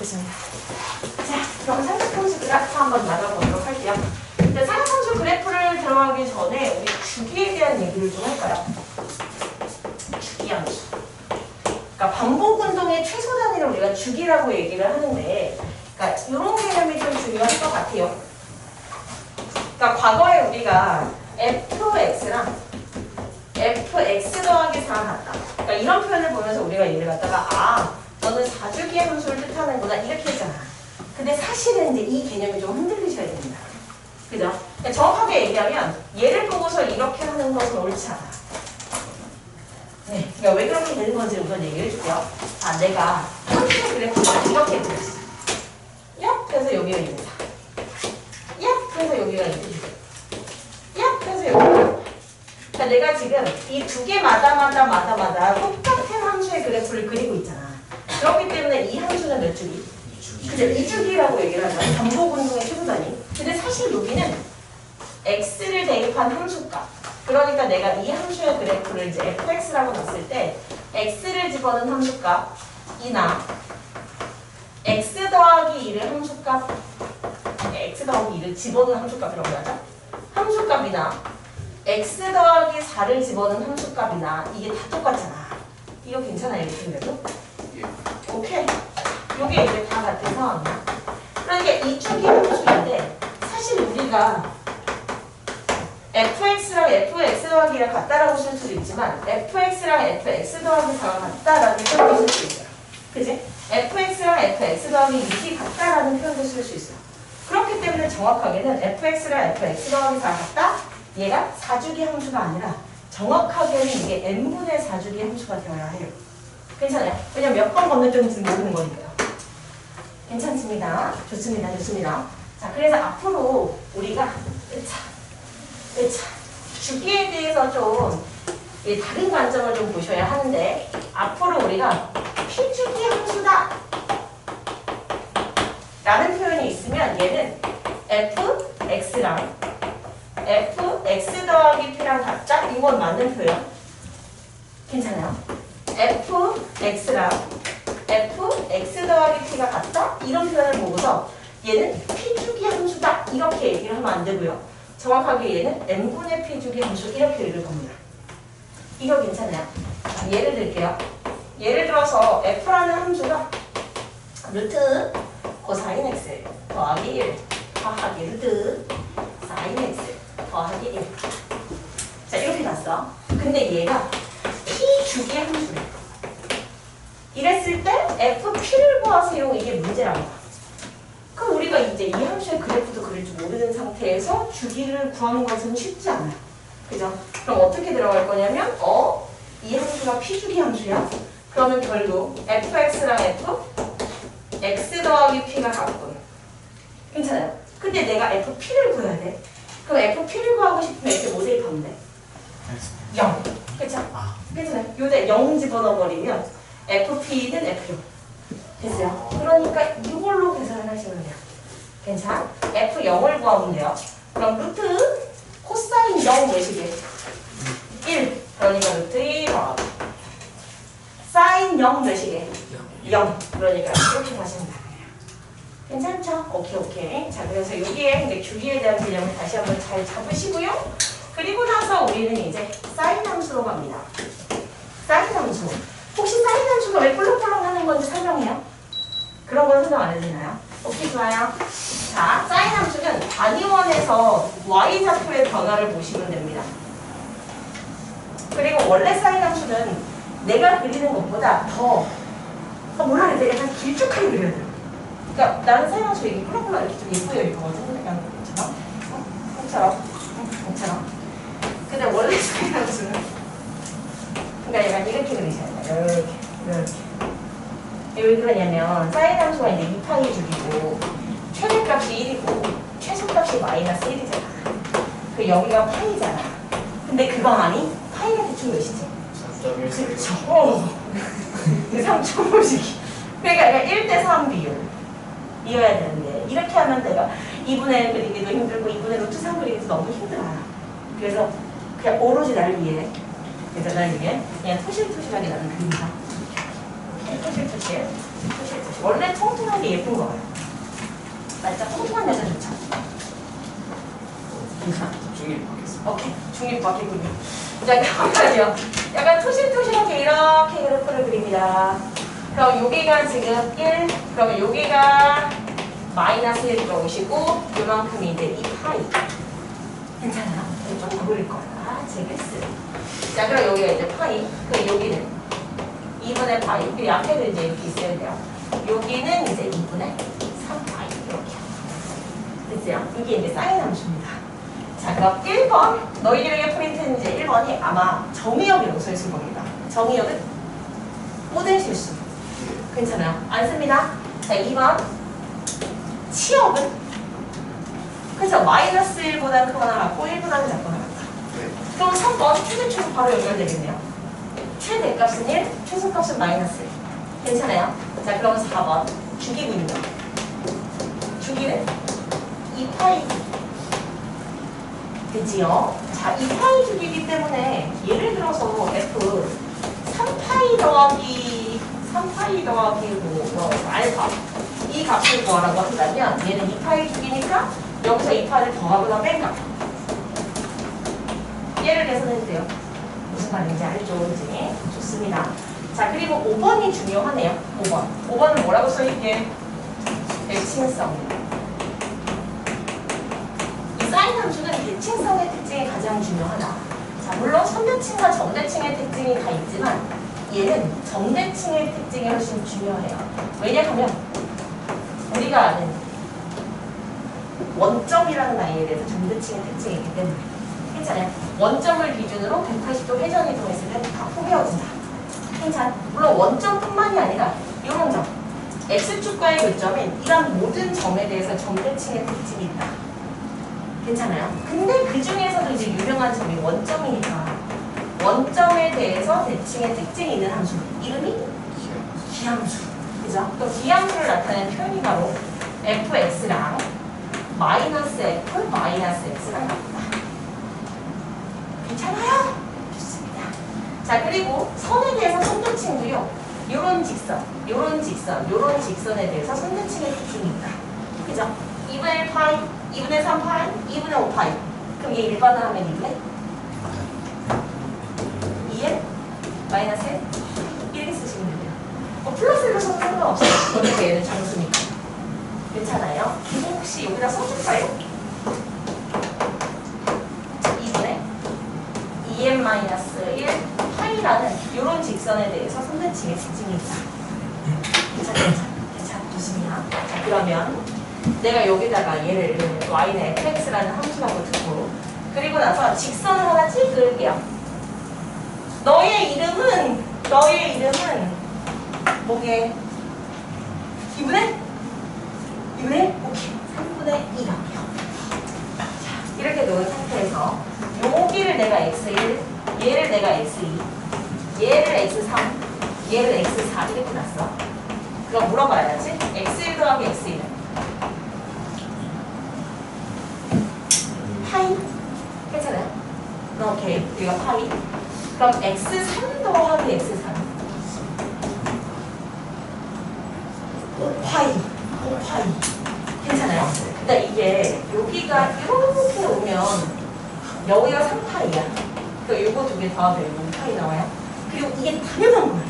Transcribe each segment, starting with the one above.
좋습니다. 자, 그럼 삼각함수 그래프 한번 나눠보도록 할게요. 자, 삼각함수 그래프를 들어가기 전에 우리 주기에 대한 얘기를 좀 할까요? 주기 함수. 그러니까 반복 운동의 최소 단위를 우리가 주기라고 얘기를 하는데, 그러니까 이런 개념이 좀 중요할 것 같아요. 그러니까 과거에 우리가 fx랑 fx 더하기 4가 같다. 그러니까 이런 표현을 보면서 우리가 얘를 갖다가 너는 4주기의 함수를 뜻하는구나 이렇게 했잖아. 근데 사실은 이제 이 개념이 좀 흔들리셔야 됩니다. 그죠? 그러니까 정확하게 얘기하면 얘를 보고서 이렇게 하는 것은 옳지 않아. 네, 그러니까 왜 그렇게 되는 건지 우선 얘기를 해줄게요. 내가 함수 그래프를 이렇게 그렸어. 야, 그래서 여기가 있는 4. 야, 그래서 여기가 있는 2. 야, 그래서 여기가. 그러니까 내가 지금 이 두 개마다 똑같은 함수의 그래프를 그리고 있잖아. 그렇기 때문에 이 함수는 몇 주기? 2주기. 그죠? 2주기라고 얘기를 하잖아. 반복 운동의 최소 단위. 근데 사실 여기는 x를 대입한 함수값. 그러니까 내가 이 함수의 그래프를 이제 fx라고 놨을 때 x를 집어넣은 함수값 이나 x 더하기 2를 함수값 x 더하기 2를 집어넣은 함수값이라고 하죠. 함수값이나 x 더하기 4를 집어넣은 함수값이나 이게 다 똑같잖아. 이거 괜찮아요? 이렇게 그래도? 오케이. 요게 이제 다 같은 상황이야. 그러니까 이쪽이 함수인데 사실 우리가 fx랑 fx 더하기가 같다라고 쓸 수도 있지만 fx랑 fx 더하기 4가 같다라는 표현도 쓸 수 있어요. 그지? fx랑 fx 더하기 6이 같다라는 표현도 쓸 수 있어요. 그렇기 때문에 정확하게는 fx랑 fx 더하기 4가 같다? 얘가 4주기 함수가 아니라 정확하게는 이게 n분의 4주기 함수가 되어야 해요. 괜찮아요? 왜냐면 몇 번 건너뛰는지 모르는 거니까요. 괜찮습니다. 좋습니다. 좋습니다. 자, 그래서 앞으로 우리가 주기에 대해서 좀 다른 관점을 좀 보셔야 하는데 앞으로 우리가 p주기 함수다 라는 표현이 있으면 얘는 fx랑 fx 더하기 p랑 같다? 이건 맞는 표현. 괜찮아요? fx랑 fx 더하기 p가 같다? 이런 표현을 보고서 얘는 p주기 함수다 이렇게 얘기를 하면 안 되고요. 정확하게 얘는 n분의 p주기 함수 이렇게 읽을 겁니다. 이거 괜찮아요? 예를 들게요. 예를 들어서 f라는 함수가 루트 코사인 x 더하기 1 더하기 루트 사인 x 더하기 1. 자, 이렇게 났어. 근데 얘가 p주기 함수래. 이랬을 때 fp를 구하세요. 이게 문제랍니다. 그럼 우리가 이제 이 함수의 그래프도 그릴 줄 모르는 상태에서 주기를 구하는 것은 쉽지 않아요. 그죠? 그럼 어떻게 들어갈 거냐면 이 함수가 p주기 함수야. 그러면 결국 fx랑 x 더하기 p가 같군. 괜찮아요? 근데 내가 fp를 구해야 돼. 그럼 fp를 구하고 싶으면 이렇게 뭐 대입하면 돼? 0. 그쵸? 괜찮아요? 요새 0 집어넣어버리면 fp는 f. 됐어요? 그러니까 이걸로 계산을 하시면 돼요. 괜찮아? f0을 구하면 돼요. 그럼 루트 코사인 0 몇이게? 1. 그러니까 루트 1 더하기 사인 0 몇이게? 0. 그러니까 이렇게 가시면 돼요. 괜찮죠? 오케이. 자, 그래서 여기에 이제 주기에 대한 개념을 다시 한번 잘 잡으시고요. 그리고 나서 우리는 이제 사인 함수로 갑니다. 사인 함수. 혹시 사인 함수가 왜 꿀렁꿀렁 하는 건지 설명해요? 그런 건 설명 안 해주나요? 오케이, 좋아요. 자, 사인 함수는 단위원에서 y좌표의 변화를 보시면 됩니다. 그리고 원래 사인 함수는 내가 그리는 것보다 더 뭐라 해야 돼? 약간 길쭉하게 그려야 돼요. 그러니까 나는 사인 함수 이게 꿀렁꿀렁 이렇게 좀 예뻐요. 이거거든. 약간 이처럼. 근데 원래 사인 함수는 그러니까 약간 이렇게 그리셔야 돼요. 이렇게. 왜 그러냐면 사인 함수가 이제 2파이 주기고 최대값이 1이고 최소값이 마이너스 1이잖아. 그 여기가 파이잖아. 근데 그거 아니? 파이가 대충 몇이지? 3.1. 그렇죠. 3.5씩. 그러니까 1대3 비율 이어야 되는데 이렇게 하면 내가 2분의 1 그리기도 힘들고 2분의 루트 3 그리기도 너무 힘들어요. 그래서 그냥 오로지 날 위해 그냥 토실토실하게 나는 그립니다. 토실토실. 투실. 원래 통통한 게 예쁜 거예요. 맞죠? 통통한 여자 좋죠? 중립 받겠습니다. 오케이. 중립박이군요. 자, 그러면요. 약간 투실투실하게 이렇게 그래프를 그립니다. 그럼 여기가 지금 1, 그러면 여기가 마이너스 1 들어오시고 요만큼이 이제 2 파이. 괜찮아요? 좀 더 그릴 거야. 제게스. 자, 그럼 여기가 이제 파이. 그럼 여기는 2분의 파이. 그 앞에도 이제 이렇게 있어야 돼요. 여기는 이제 2분의 3 파이. 이렇게. 됐죠? 이게 이제 사인 함수입니다. 자, 그럼 1번. 너희들에게 프린트는 이제 1번이 아마 정의역이라고 써있을 겁니다. 정의역은 모든 실수. 괜찮아요? 안 씁니다. 자, 2번. 치역은? 그죠? 마이너스 1보다 크거나 같고 1보다 작거나 같다. 그럼 3번 최대값은 바로 연결되겠네요. 최대값은 1, 최소값은 마이너스 1. 괜찮아요? 자, 그럼 4번. 주기군요. 주기는 2파이. 되지요? 자, 2파이 주기이기 때문에 예를 들어서 F 3파이 더하기 뭐 알파 이 값을 구하라고 한다면 얘는 2파이 주기니까 여기서 2파이를 더하거나 뺀다. 얘를 계산해도 돼요. 무슨 말인지 알죠? 그지? 좋습니다. 자, 그리고 5번이 중요하네요. 5번. 5번은 뭐라고 써있게? 대칭성. 이 사인 함수는 대칭성의 특징이 가장 중요하다. 자, 물론 선대칭과 정대칭의 특징이 다 있지만 얘는 정대칭의 특징이 훨씬 중요해요. 왜냐하면 우리가 아는 원점이라는 아이에 대해서 정대칭의 특징이 있기 때문에 괜찮아요. 원점을 기준으로 180도 회전이 통했을 때 다 포개어진다. 괜찮아. 물론 원점뿐만이 아니라 이런 점 X축과의 교점인 이런 모든 점에 대해서 정대칭의 특징이 있다. 괜찮아요. 근데 그 중에서도 이제 유명한 점이 원점이니까 원점에 대해서 대칭의 특징이 있는 함수 이름이 기함수. 그죠? 또 기함수를 나타내는 표현이 바로 fx랑 마이너스 f 마이너스 x랑 같다. 괜찮아요? 좋습니다. 자, 그리고 선에 대해서 선대칭도요. 요런 직선, 요런 직선, 요런 직선에 대해서 선대칭의 특징이 있다. 그죠? 2분의 1파이, 2분의 3파이, 2분의 5파이. 그럼 얘 일반화하면 2분의 2에 마이너스 1 이렇게 쓰시면 돼요. 플러스를 써도 상관없어요. 어차피 얘는 정수니까. 괜찮아요? 이거 혹시 여기다 써줄까요? 2분의 2n 마이너스 1 파이라는 이런 직선에 대해서 선대칭의 특징이 있다. 괜찮아. 좋습니다. 자, 그러면 내가 여기다가 얘를 y는 fx라는 함수라고 듣고 그리고 나서 직선을 하나 찍 그을게요. 너의 이름은 뭐게? 2분의? 오케이. 3분의 2라고요. 자, 이렇게 놓은 상태에서 여기를 내가 x1, 얘를 내가 x2, 얘를 x3, 얘를 x4 이렇게 놨어. 그럼 물어봐야지. x1 더하기 x2는 파이? 괜찮아요? 오케이. 우리가 파이. 그럼 x3 더하기 x3 5파이 괜찮아요? 근데 이게 여기가 이렇게 오면 여기가 3파이야. 그러니까 요거 두 개 더하면 요거 5파이 나와요. 그리고 이게 당연한 거예요.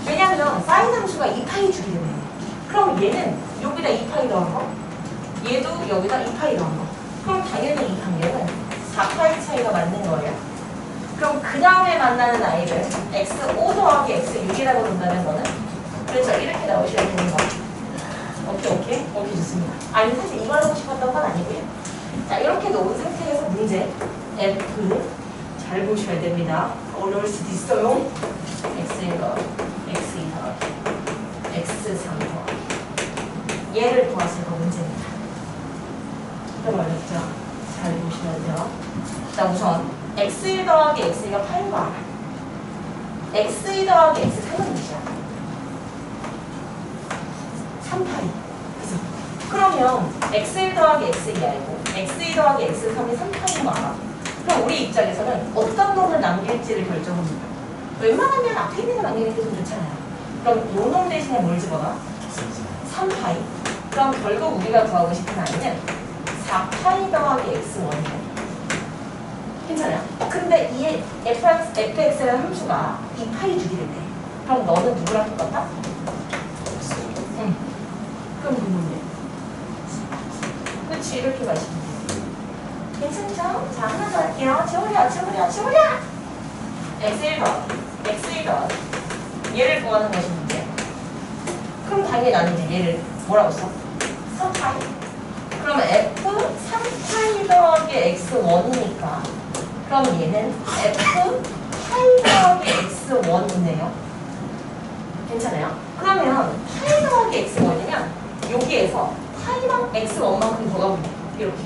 왜냐면 사인 함수가 2파이 주기 때문에. 그럼 얘는 여기다 2파이 더한 거, 얘도 여기다 2파이 더한 거. 그럼 당연히 이 관계는 4파이 차이가 맞는 거예요. 그럼 그 다음에 만나는 아이를 x5 더하기 x6이라고 본다는 거는 그래서 이렇게 나오셔야 되는 거예요. 오케이 좋습니다. 아니 사실 이거 하고 싶었던 건 아니고요. 자, 이렇게 놓은 상태에서 문제 F 잘 보셔야 됩니다. 어려울 수도 있어요. X1 더하기 X2 더하기 X3 더하기 얘를 구하시는 거 문제입니다. 좀 어렵죠? 잘 보시면요. 자, 우선 X1 더하기 X2가 8과 X2 더하기 X3은 몇이야? 3파이. 그죠? 그러면 X1 더하기 X2 알고 X2 더하기 X3이 3파인 거 알아. 그럼 우리 입장에서는 어떤 놈을 남길지를 결정합니다. 웬만하면 앞에 있는 거 남기는 게 좀 좋잖아요. 그럼 요 놈 대신에 뭘 집어넣어? 3파이. 그럼 결국 우리가 구하고 싶은 아이는 4파이 더하기 x1이에요. 괜찮아요? 근데 이 fx라는 함수가 2파이 주기를 돼. 그럼 너는 누구랑 똑같다? 응. 그럼 누군데? 그렇지, 이렇게 가시면 돼요. 괜찮죠? 자, 하나 더 할게요. 지우려. x1 더하기 얘를 구하는 것이 문제야. 그럼 당연히 나는 이제 얘를 뭐라고 써? 3파이. 그러면 f 3파이 더하기 x1이니까 그럼 얘는 f 파이 더하기 x1이네요. 괜찮아요? 그러면 파이 더하기 x1이면 여기에서 파이랑 x1만큼 더 가면 돼. 이렇게.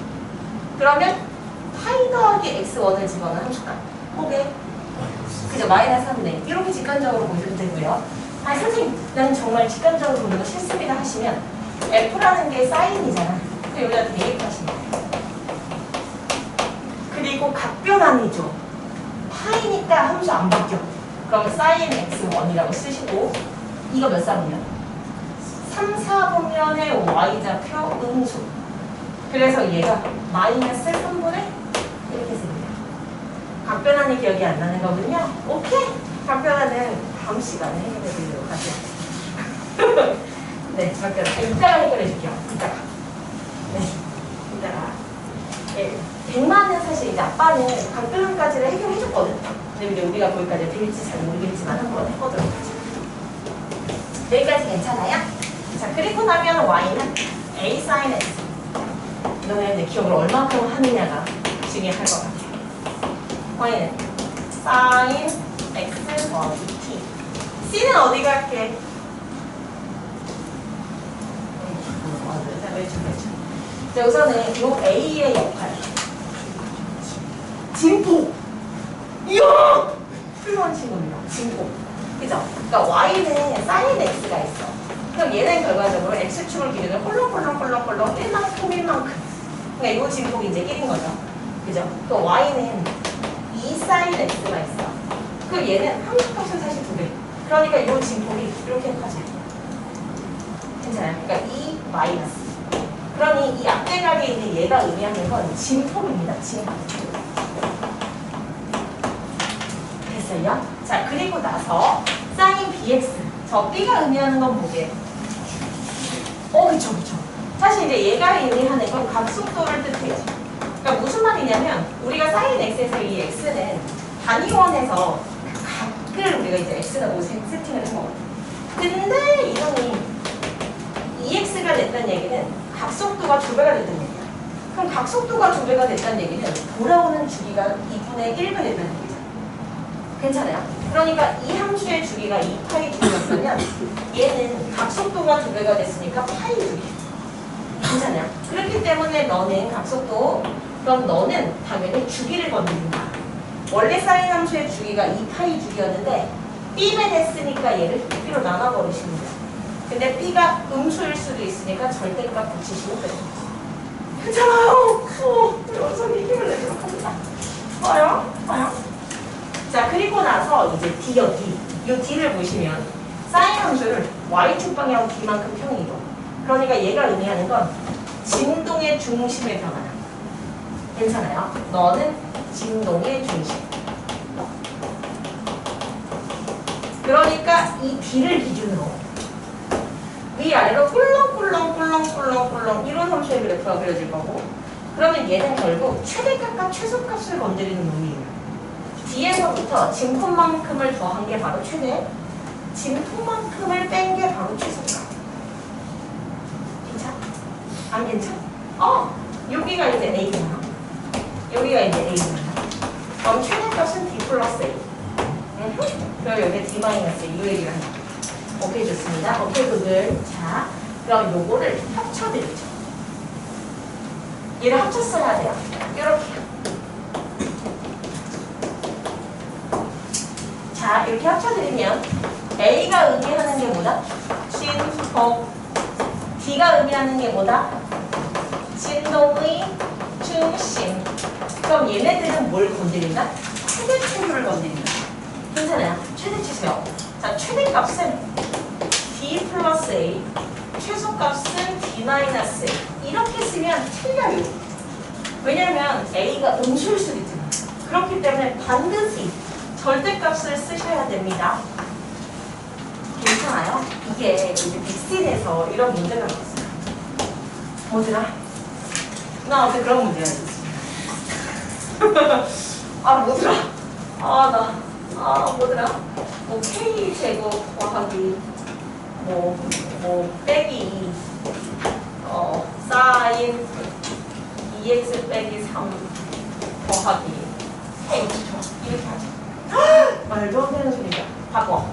그러면 파이 더하기 x1을 집어넣은 함수가 그게 그죠? 마이너스 3분의 1. 이렇게 직관적으로 보셔도 되고요. 아니 선생님 나는 정말 직관적으로 보는 거 싫습니다 하시면 f라는 게 사인이잖아. 그럼 여기다 대입하시면 돼요. 그리고 각변환이죠. 파이니까 함수 안 바뀌어. 그럼 사인 x1이라고 쓰시고 이거 몇 사분면? 3, 4분면의 y좌표 음수. 그래서 얘가 마이너스 3분의 이렇게 씁니다. 각변환이 기억이 안 나는 거군요. 오케이. 각변환은 다음 시간에 해결해 드리도록 하죠. 네, 각변환. 이따가 해결해 줄게요. 이따가. 네, 이따가. 네, 100만은 사실 이제 아빠는 각변환까지를 해결해 줬거든. 근데 우리가 거기까지 될지 잘 모르겠지만 한번 해보도록 하죠. 여기까지 괜찮아요? 자, 그리고 나면 y는 a sin x. 너네 기억을 얼마큼 하느냐가 중요할 것 같아요. y는 sin x 더하기 t. c는 어디 갈게? 자, 우선은 이 a의 역할. 진폭. 이야! 훌륭한 친구입니다. 진폭. 그죠? 그러니까 y는 sin x가 있어. 그럼 얘는 결과적으로 x축을 기준으로 꼴렁꼴렁 1만큼. 그러니까 이 진폭이 이제 1인 거죠. 그죠? 또 y는 2 sin x가 있어. 그럼 얘는 함수값은 사실 2배. 그러니까 이 진폭이 이렇게 커져요. 괜찮아요? 그러니까 2 마이너스. 그러니 이 앞대각에 있는 얘가 의미하는 건 진폭입니다. 진폭. 됐어요? 자, 그리고 나서 sin bx. 저 b가 의미하는 건 뭐게? 그쵸. 사실 이제 얘가 의미하는 건 각속도를 뜻해요. 그러니까 무슨 말이냐면 우리가 sin x에서 이 x는 단위원에서 각을 우리가 이제 x라고 세팅을 한 거거든요. 근데 이놈이 2x가 됐다는 얘기는 각속도가 2배가 됐다는 얘기야. 그럼 각속도가 2배가 됐다는 얘기는 돌아오는 주기가 2분의 1배 됐다는 얘기죠. 괜찮아요? 그러니까 이 함수의 주기가 2파이 주기였다면 얘는 각속도가 2배가 됐으니까 파이 주기. 괜찮아요? 그렇기 때문에 너는 각속도, 그럼 너는 당연히 주기를 건드린다. 원래 사인 함수의 주기가 2파이 주기였는데 b배 됐으니까 얘를 b로 나눠버리시면 돼요. 근데 b가 음수일 수도 있으니까 절대값 붙이시면 돼요. 괜찮아요? 여기서 이기면 내도록 합니다. 봐요. 자, 그리고 나서 이제 D요, D. 이 D를 보시면 사인 함수를 Y축 방향 D만큼 평이도. 그러니까 얘가 의미하는 건 진동의 중심의 변화야. 괜찮아요? 너는 진동의 중심. 그러니까 이 D를 기준으로 위아래로 꿀렁꿀렁 이런 함수의 그래프가 그려질 거고, 그러면 얘는 결국 최대값과 최소값을 건드리는 놈이에요. D에서부터 진폭만큼을 더한 게 바로 최대, 진폭만큼을 뺀 게 바로 최소값. 괜찮아? 안 괜찮아? 여기가 이제 A구나. 여기가 이제 A구나. 그럼 최대값은 D 플러스 A. 그럼 여기 D 마이너스 A. 이 얘기를 한다. 오케이, 좋습니다. 오케이, 그걸. 자, 그럼 요거를 합쳐드리죠. 얘를 합쳤어야 돼요. 이렇게. 자, 이렇게 합쳐드리면 A가 의미하는 게 뭐다? 진폭. D가 의미하는 게 뭐다? 진동의 중심. 그럼 얘네들은 뭘 건드린다? 최대 최소를 건드린다. 괜찮아요? 최대 최소요. 자, 최대값은 D 플러스 A 최소값은 D-A. 이렇게 쓰면 틀려요. 왜냐면 A가 음수일 수도 있잖아. 그렇기 때문에 반드시 절대값을 쓰셔야 됩니다. 괜찮아요? 이게 이제 빅신에서 이런 문제가 나왔어요. 뭐더라? 나 어제 그런 문제가 있었어. 뭐더라? 뭐더라? 뭐 K제곱 더하기 빼기 사인 2x 빼기 3 더하기 K 이렇게 하자. 말도 안 되는 소리야. 바꿔.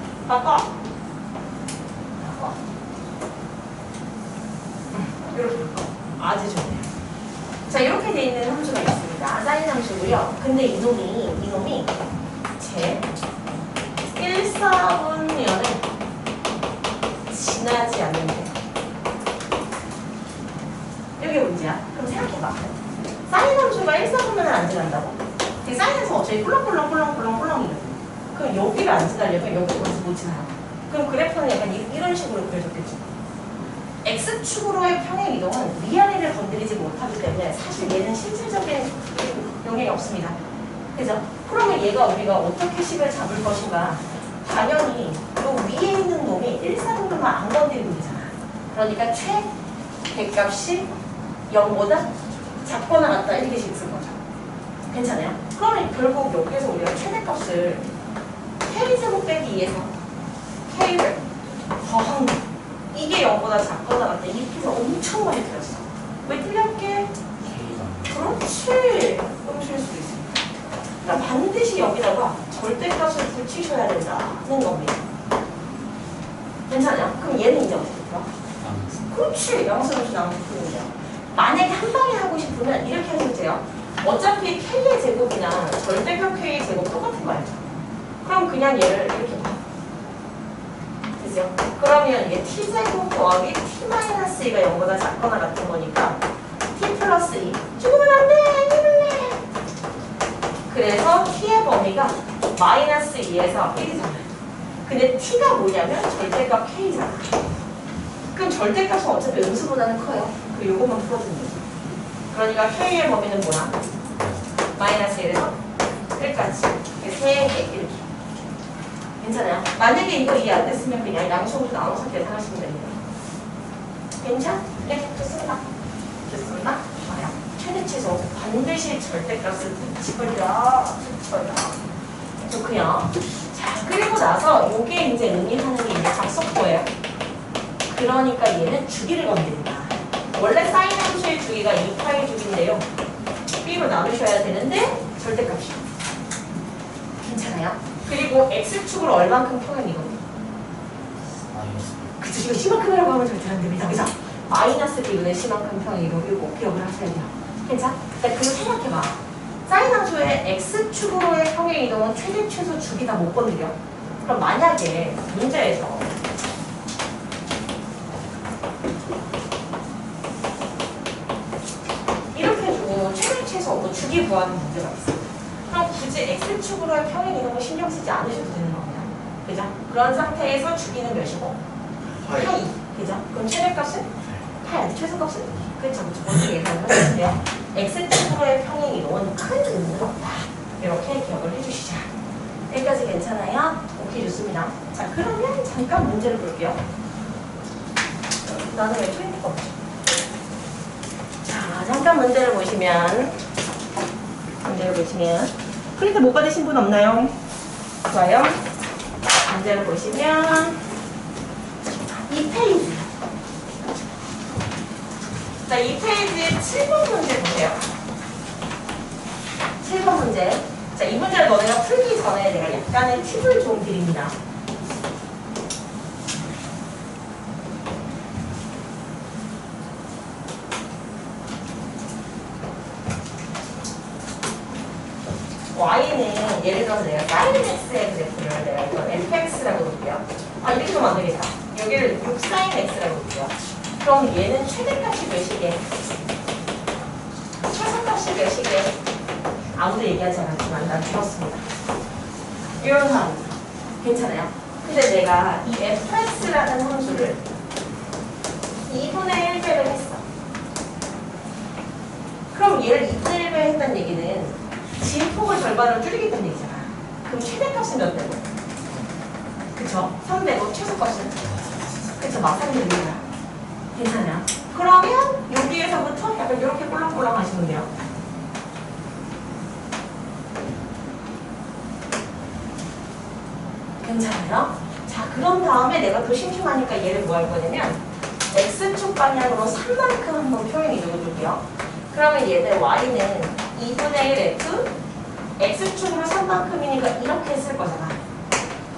이렇게 아주 좋네요. 자, 이렇게 돼 있는 함수가 있습니다. 사인 함수고요. 근데 이놈이 제 1,4분면을 지나지 않는데 이게 문제야. 그럼 생각해봐. 사인 함수가 1,4분면을 안 지난다고? 이 사인에서 어차피 꿀렁꿀렁이거든. 그럼 여기를 안 지나려면 여기서 못 지나요. 그럼 그래프는 약간 이런 식으로 그려졌겠죠. X축으로의 평행 이동은 위아래를 건드리지 못하기 때문에 사실 얘는 실질적인 영향이 없습니다. 그죠? 그러면 얘가 우리가 어떻게 식을 잡을 것인가? 당연히 요 위에 있는 놈이 1,4분면만 안 건드리면 되잖아. 그러니까 최대값이 0보다 작거나 같다 이렇게 식 쓸 거죠. 괜찮아요? 그러면 결국 여기에서 우리가 최대값을 K제곱 빼기 2에서 K를 더한 거. 이게 0보다 작거나 같다. 이 피서 엄청 많이 틀렸어. 왜 틀렸게? 그렇지. 음수일 수도 있습니다. 그러니까 반드시 여기다가 절대값을 붙이셔야 된다는 겁니다. 괜찮아요? 그럼 얘는 이제 어떻게 풀어? 그렇지. 양수음수 나눠주는데요. 만약에 한 방에 하고 싶으면 이렇게 하시면 돼요. 어차피 K의 제곱이나 절대값 K의 제곱 똑같은 거 알죠? 그럼 그냥 얘를 이렇게 봐. 그죠? 그러면 이게 T제곱 더하기 T-2가 0보다 작거나 같은 거니까 T 플러스 2 죽으면 안 돼! 죽을래! 그래서 T의 범위가 마이너스 2에서 1이잖아요. 근데 T가 뭐냐면 절대값 K잖아. 그럼 절대값은 어차피 음수보다는 커요. 그 요것만 풀어주는 거죠. 그러니까 K의 범위는 뭐야? 마이너스 1에서 1까지. 3개 이렇게. 괜찮아요? 만약에 이거 이해 안 됐으면 그냥 양수음수 나눠서 계산하시면 됩니다. 괜찮? 네, 좋습니다. 좋아요. 최대 최소 반드시 절대값을 붙여야. 좋고요. 자, 그리고 나서 요게 이제 의미하는 게 이제 각속도예요. 그러니까 얘는 주기를 건드린다. 원래 사인 함수의 주기가 2파의 주기인데요. B로 나누셔야 되는데 절대값이요. 괜찮아요? 그리고 X축으로 얼만큼 평행이거든요. 그쵸, 이거 C만큼이라고 하면 절대 안 됩니다. 그죠? 마이너스 B분의 C만큼 평행이고 이거 기억을 하셔야 돼요. 괜찮아? 그러니까 그거 생각해봐. 사인 함수의 X축으로의 평행 이동은 최대 최소 주기 다 못 건드려. 그럼 만약에 문제에서 이렇게 주고 최대 최소 주기 구하는 문제가 있어. 그럼 굳이 X축으로의 평행 이동을 신경 쓰지 않으셔도 되는 겁니다. 그죠? 그런 상태에서 주기는 몇이고? 8. 그죠? 그럼 최대값은 8. 최소값은? 그렇죠. 어떻게 예상을 하시는데요? X축으로의 평행 이동은 큰 의미는 없다. 이렇게 기억을 해주시자. 여기까지 괜찮아요? 오케이, 좋습니다. 자, 그러면 잠깐 문제를 볼게요. 나는 왜 프린트가 없지? 자, 잠깐 문제를 보시면 프린트 못 받으신 분 없나요? 좋아요. 문제를 보시면 2페이지. 자, 2페이지 7번 문제 보세요. 7번 문제. 자, 이 문제를 너네가 풀기 전에 내가 약간의 팁을 좀 드립니다. Y는 예를 들어서 내가 sin x의 그래프를 내가 이걸 fx라고 볼게요. 이렇게 보면 안 되겠다. 여기를 6sin x라고 볼게요. 그럼 얘는 최대값이 몇이게? 최소값이 몇이게? 아무도 얘기하지 않았지만 난 들었습니다. 이런 상황 괜찮아요? 근데 내가 이 fx라는 함수를 2분의 1배를 했어. 그럼 얘를 2분의 1배 했다는 얘기는 진폭을 절반으로 줄이겠다는 얘기잖아. 그럼 최대값은 몇 배고? 그쵸? 3배고 최소값은? 그쵸? 마찬가지로 얘기야. 괜찮아요? 그러면 여기에서부터 약간 이렇게 꼴랑꼴랑 하시면 돼요. 괜찮아요? 자, 그런 다음에 내가 더 심심하니까 얘를 뭐 할 거냐면 X축 방향으로 3만큼 한번 표현 이동해 줄게요. 그러면 얘는 Y는 2분의 1 F X축으로 3만큼이니까 이렇게 쓸 거잖아.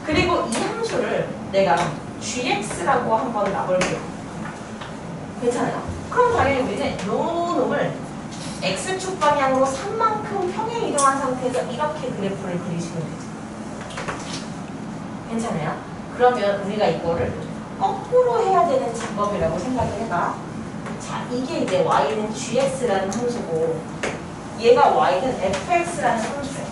그리고 이 함수를 내가 GX라고 한번 놔볼게요. 괜찮아요? 그럼 당연히 우리는 요 놈을 X축 방향으로 3만큼 평행 이동한 상태에서 이렇게 그래프를 그리시면 되죠. 괜찮아요? 그러면 우리가 이거를 거꾸로 해야 되는 작업이라고 생각을 해봐. 자, 이게 이제 y는 gx라는 함수고 얘가 y는 fx라는 함수예요.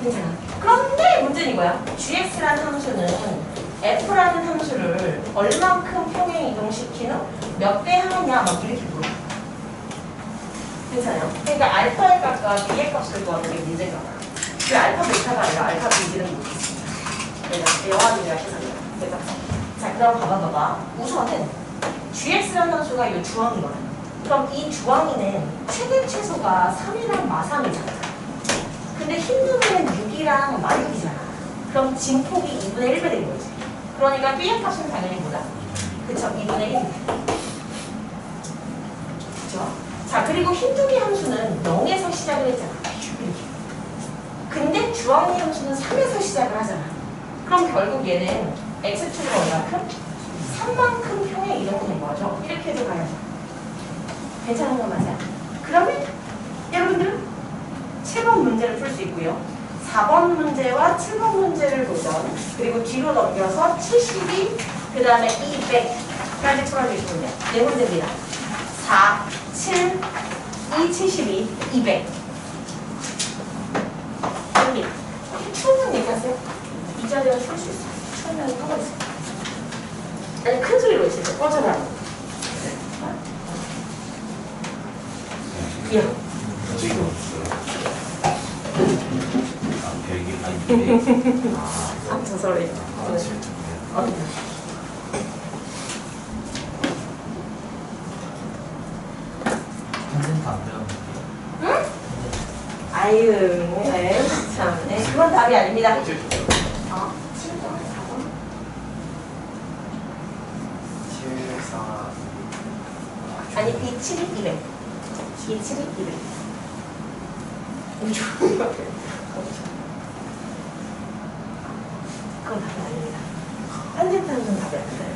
괜찮아. 그런데 문제는 이거야. gx라는 함수는 f라는 함수를 얼만큼 평행 이동시키는 몇 배 하느냐 막 이렇게 물어. 괜찮아요? 그러니까 알파의 값과 b의 값을 구하는 게 문제가 많아요. 그 알파 베타가 아니라 알파 b는 모르겠습니다. 그래서 영화들이라 해석해요. 그래서 자, 그럼 봐봐. 우선은 gx라는 함수가 이 주황이거든. 그럼 이 주황이는 최대 최소가 3이랑 마3이잖아. 근데 흰 눈은 6이랑 마6이잖아. 그럼 진폭이 2분의 1배 된 거지. 그러니까 b의 값은 당연히 뭐다? 그쵸? 2분의 1. 그쵸? 자, 그리고 흰둥이 함수는 0에서 시작을 했잖아. 근데 주황이 함수는 3에서 시작을 하잖아. 그럼 결국 얘는 x축으로 얼마큼? 3만큼 평행 이동된 거죠. 이렇게 해서 가야죠. 괜찮은 거 맞아요? 그러면 여러분들은 7번 문제를 풀 수 있고요. 4번 문제와 7번 문제를 보전, 그리고 뒤로 넘겨서 72, 그 다음에 200까지 풀어주시면 돼요. 네 문제입니다. 4, 7, 2, 72, 200. 됩니다. 추우면 얘기하세요. 이 자리가 추울 수 있어요. 추우면 하고 있어요. 아니, 큰 소리로 있어요. 꺼져라. 예. 아, 저 소리. 응? 아유, 네, 참, 네, 그건 답이 아닙니다. 7번, 4번? 7, 4. 아니, 2, 7, 200. 2, 7, 200. 좋은 것 같아요. 그건 답이 아닙니다. 한진탄은 답이 아니에요.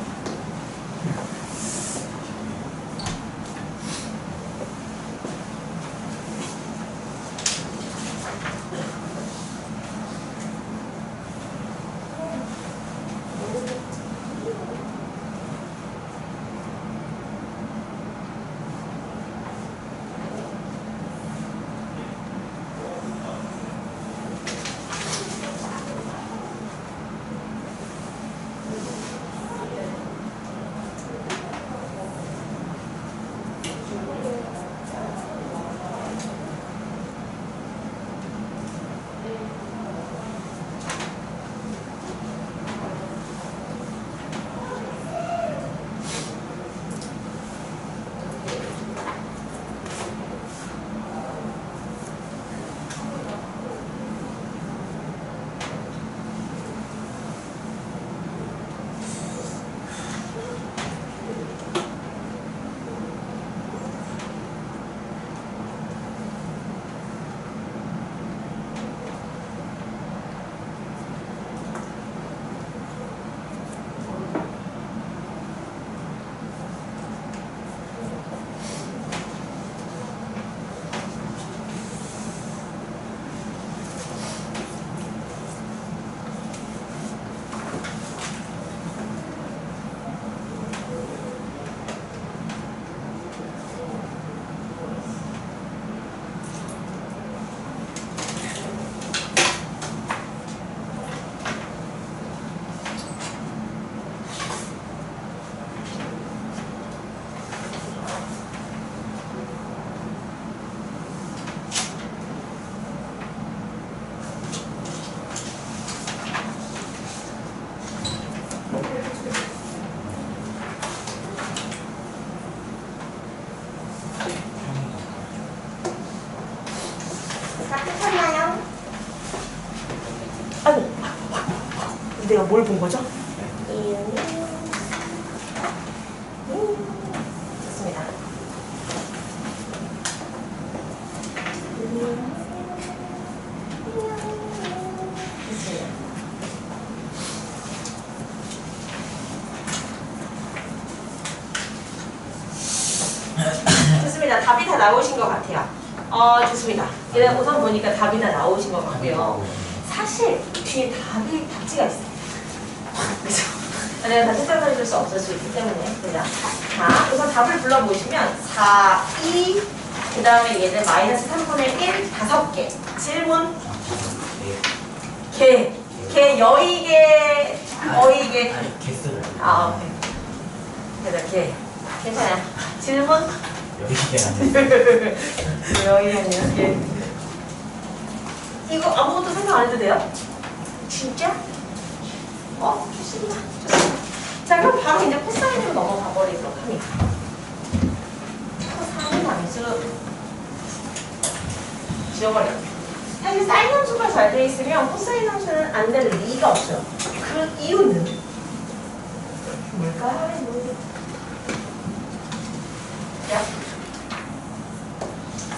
내가 뭘 본 거죠? 좋습니다. 좋습니다. 답이 다 나오신 것 같아요. 좋습니다. 우선 보니까 답이 다 나오신 것 같고요. 사실 뒤에 답지가 있어요. 그죠? 내가 다 책자를 해줄 수 없을 수 있기 때문에. 그죠? 자, 우선 답을 불러보시면 4, 2, 그 다음에 얘는 마이너스 3분의 1, 5개. 질문. 개, 여의개, 어의개. 아니 개수를. 오케이. 그래, 개. 괜찮아요. 질문. 여기가 아니에요. 여의개 아니야? 개. 이거 아무것도 생각 안 해도 돼요? 진짜? 좋습니다. 자, 그럼 바로 이제 코사인으로 넘어가 버리도록 합니다. 코사인 함수 지워버려. 사실 사인 함수가 잘 돼 있으면 코사인 함수는 안 될 리가 없어요. 그 이유는 뭘까요? 야,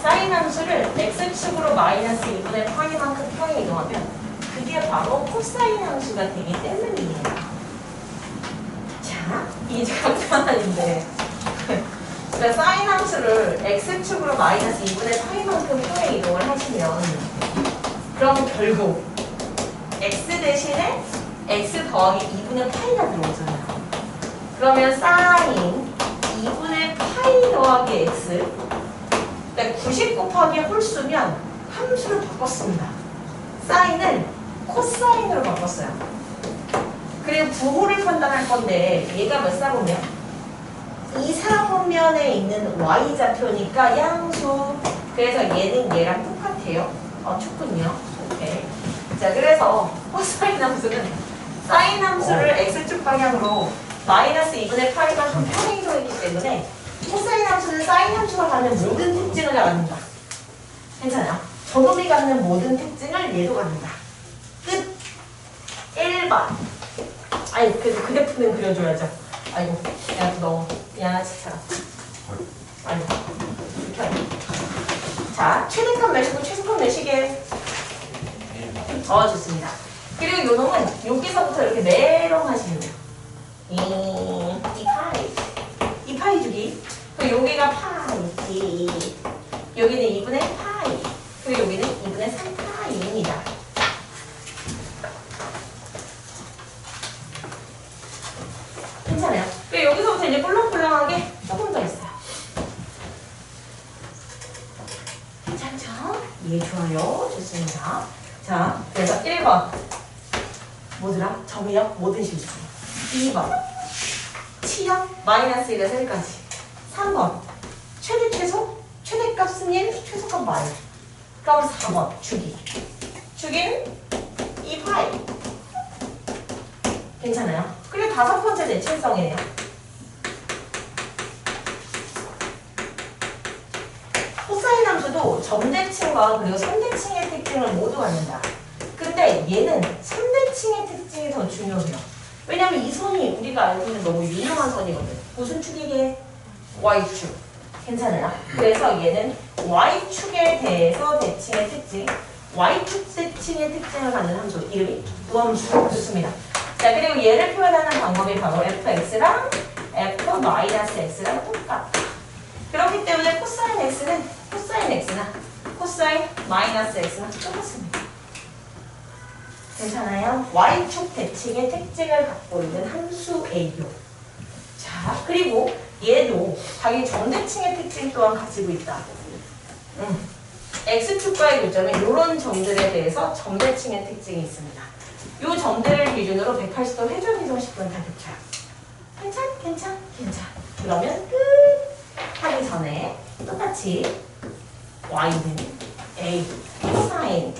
사인 함수를 x축으로 마이너스 2분의 파이만큼 평에 이동하면 그게 바로 코사인 함수가 되기 때문이에요. 자, 이제 간단한데 그러니까 사인 함수를 x축으로 마이너스 2분의 파이만큼 평에 이동을 하시면 그럼 결국 x 대신에 x 더하기 2분의 파이가 들어오잖아요. 그러면 사인 2분의 파이 더하기 x, 그러니까 90 곱하기 홀수면 함수를 바꿨습니다. 사인을 코사인으로 바꿨어요. 그리고 부호를 판단할 건데 얘가 몇 사분면? 이사분면에 있는 y좌표니까 양수. 그래서 얘는 얘랑 똑같아요. 좋군요. 오케이. 자, 그래서 코사인 함수는 사인 함수를 x축 방향으로 마이너스 2분의 파이만큼 평행 이동했기 때문에 코사인 함수는 사인 함수가 갖는 모든 특징을 갖는다. 괜찮아요? 저놈이 갖는 모든 특징을 얘도 갖는다. 끝. 1번. 아니, 그래도 그래프는 그려줘야죠. 아이고, 야, 너, 야, 진짜. 아이고, 이렇게 하네. 자, 최대값 내시고 최소값 내시게. 좋습니다. 그리고 요 놈은 여기서부터 이렇게 메롱 하시면 돼요. 이 파이 주기. 그리고 여기가 파이. 여기는 2분의 파이. 그리고 여기는 2분의 3파이입니다. 괜찮아요. 그리고 여기서부터 이제 꿀렁꿀렁하게 조금 더 있어요. 괜찮죠? 예, 좋아요. 좋습니다. 자, 그래서 1번. 뭐더라? 정의역 모든 실수. 2번. 치역 마이너스 1에서 1까지. 3번. 최대 최소? 최대값은 1, 최소값 마이. 그럼 4번. 주기. 주기는 2파이. 괜찮아요? 그리고 5번째 내침성이네요. 코사인 함수도 점대칭과 그리고 선대칭의 특징을 모두 갖는다. 근데 얘는 선대칭의 특징이 더 중요해요. 왜냐면 이 선이 우리가 알고 있는 너무 유명한 선이거든. 무슨 축이게? Y축. 괜찮아요? 그래서 얘는 Y축에 대해서 대칭의 특징, Y축 대칭의 특징을 갖는 함수. 이름이 우함수. 좋습니다. 자, 그리고 얘를 표현하는 방법이 바로 fx랑 f-x랑 똑같다. 그렇기 때문에 코사인 x는 코사인 마이너스 x는 똑같습니다. 괜찮아요? Y축 대칭의 특징을 갖고 있는 함수예요. 자, 그리고 얘도 자기 점대칭의 특징 또한 가지고 있다. X축과의 교점에 이런 점들에 대해서 점대칭의 특징이 있습니다. 이 점들을 기준으로 180도 회전 이동식분 다 겹쳐요. 괜찮. 그러면 끝 하기 전에 똑같이 y는 a 코사인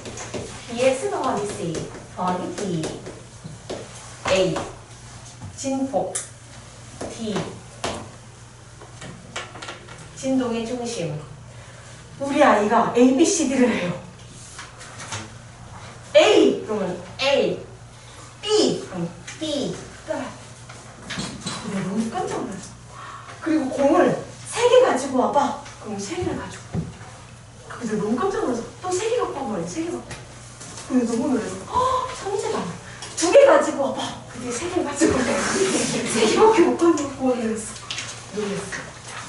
bx 더하기 c 더하기 d a 진폭 d 진동의 중심. 우리 아이가 a, b, c, d를 해요. A 그러면 A, B 그럼 3, B, 끝. 내가 너무 깜짝 놀랐어. 그리고 공을 3개 가지고 와봐. 그럼 3개를 가지고. 그래서 너무 깜짝 놀라서 또 3개 갖고 와버려. 3개 갖고. 그래서 너무 놀라서 천재다. 2개 가지고 와봐. 근데 3개 가지고 와. 3개밖에 못 가지고 와. 놀랐어.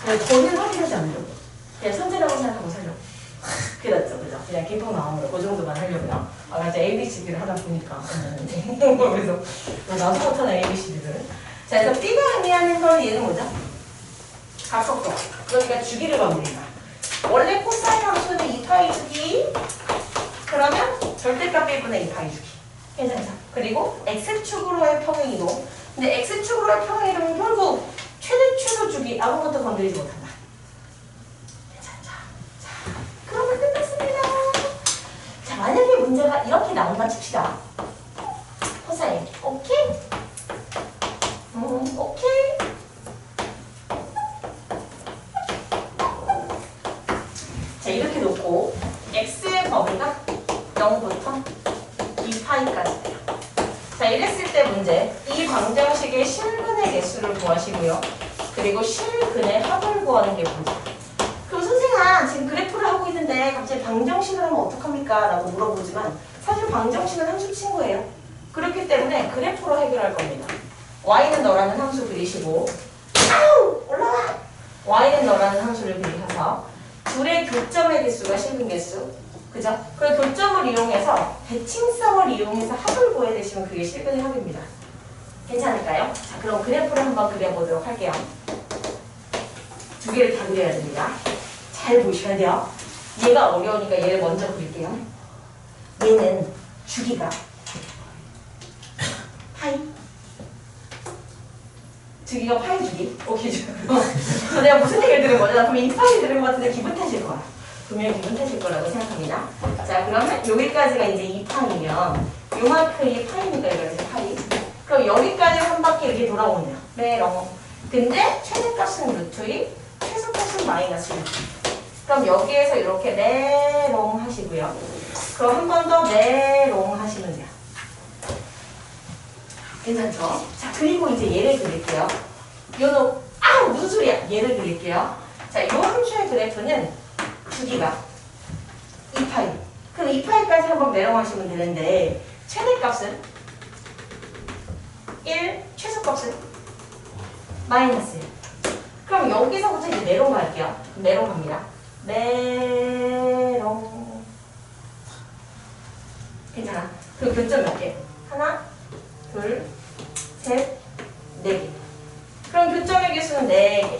그냥 저는 확인하지 않으려고. 그냥 천재라고 생각하고 살려고. 그게 낫죠, 그죠? 그냥 기쁜 마음으로 그 정도만 하려고요. 아, 나 이제 ABCD를 하다 보니까. 그래서 나도 못하는 ABCD를. 자, 그래서 B가 의미하는 건 얘는 뭐죠? 가속도. 그러니까 주기를 겁니다. 원래 코사인 함수는 2파이 주기. 그러면 절대값 B분의 2파이 주기. 괜찮죠? 그리고 X축으로의 평행이동. 근데 X축으로의 평행이동은 결국 최대축으로 주기. 아무것도 건드리지 못한다. 괜찮죠? 자, 그러면 끝났습니다. 자, 만약에 문제가 이렇게 나온다 칩시다. 코사인. 오케이? 오케이. 자, 이렇게 놓고 x의 범위가 0부터 2파이까지 돼요. 자, 이랬을 때 문제. 이 방정식의 실근의 개수를 구하시고요. 그리고 실근의 합을 구하는 게 문제. 그럼 선생아, 지금 그래프를 하고 있는데 갑자기 방정식을 하면 어떡합니까? 라고 물어보지만 사실 방정식은 함수 친구예요. 그렇기 때문에 그래프로 해결할 겁니다. y는 너라는 함수 그리시고, 아우! 올라와! y는 너라는 함수를 그리셔서 둘의 교점의 개수가 실근 개수. 그죠? 그 교점을 이용해서 대칭성을 이용해서 합을 구해야 되시면 그게 실근의 합입니다. 괜찮을까요? 자, 그럼 그래프를 한번 그려보도록 할게요. 2개를 다 그려야 됩니다. 잘 보셔야 돼요. 얘가 어려우니까 얘를 먼저 그릴게요. 얘는 주기가 파이. 주기가 파이 주기. 오케이. 내가 무슨 얘기를 들은 거죠? 그럼 이 파이 들은 것 같은데 기분 탓일 거야. 분명히 기분 탓일 거라고 생각합니다. 자, 그러면 여기까지가 이제 2파이면 요만큼이 파이니까 이거는 파이. 그럼 여기까지 한 바퀴 이렇게 돌아오네요. 메롱. 근데 최대값은 루트 2, 최소값은 마이너스 6. 그럼 여기에서 이렇게 메롱 하시고요. 그럼 한 번 더 메롱 하시면 돼요. 괜찮죠? 자, 그리고 이제 얘를 그릴게요. 무슨 소리야? 얘를 그릴게요. 자, 요 함수의 그래프는 주기가 2파이. 그럼 2파이까지 한번 메롱하시면 되는데, 최대값은 1, 최소값은 마이너스 1. 그럼 여기서부터 이제 메롱 갈게요. 메롱 갑니다. 메롱. 괜찮아. 그리고 교점 몇 개? 하나, 둘, 셋, 4개. 그럼 교점의 개수는 4개.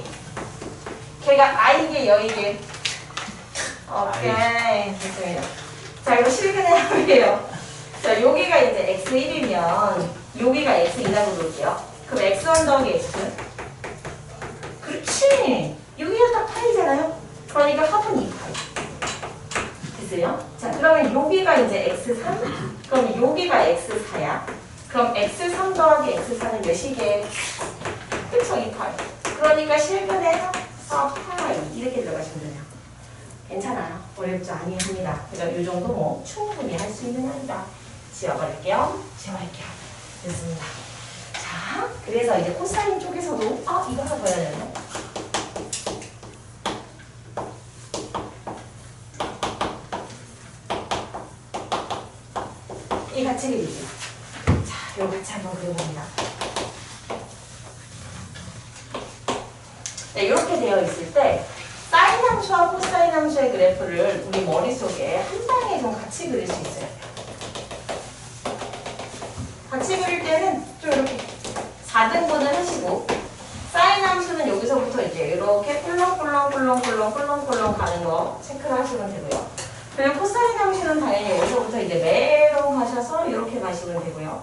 걔가 I개, 여이개. 오케이. 좋습니다. 자, 이거 실근의 합이에요. 자, 여기가 이제 x1이면 여기가 x2라고 놓을게요. 그럼 x1 더하기 x. 그렇지. 여기가 딱 파이잖아요. 그러니까 합은 2파이. 됐어요? 자, 그러면 여기가 이제 x3. 그럼 여기가 x4야. 그럼 x3 더하기 x4는 몇이게? 그쵸, 2파이. 그러니까 실근의 합 4파이. 이렇게 들어가시면 돼요. 괜찮아요. 어렵지 아니합니다. 그러니까 이 정도 뭐 충분히 할 수 있는 합니다. 지워버릴게요. 지워버릴게요. 됐습니다. 자, 그래서 이제 코사인 쪽에서도 이거 하나 더 해야 되네. 이 같이 그리죠. 자, 이거 같이 한번 그려봅니다. 네, 이렇게 되어 있을 때 사인 함수와 코사인 함수의 그래프를 우리 머릿속에 한 방에 좀 같이 그릴 수 있어요. 같이 그릴 때는 좀 이렇게 4등분을 하시고, 사인 함수는 여기서부터 이제 이렇게 꿀렁꿀렁 가는 거 체크를 하시면 되고요. 그리고 코사인 함수는 당연히 여기서부터 이제 메롱 하셔서 이렇게 가시면 되고요.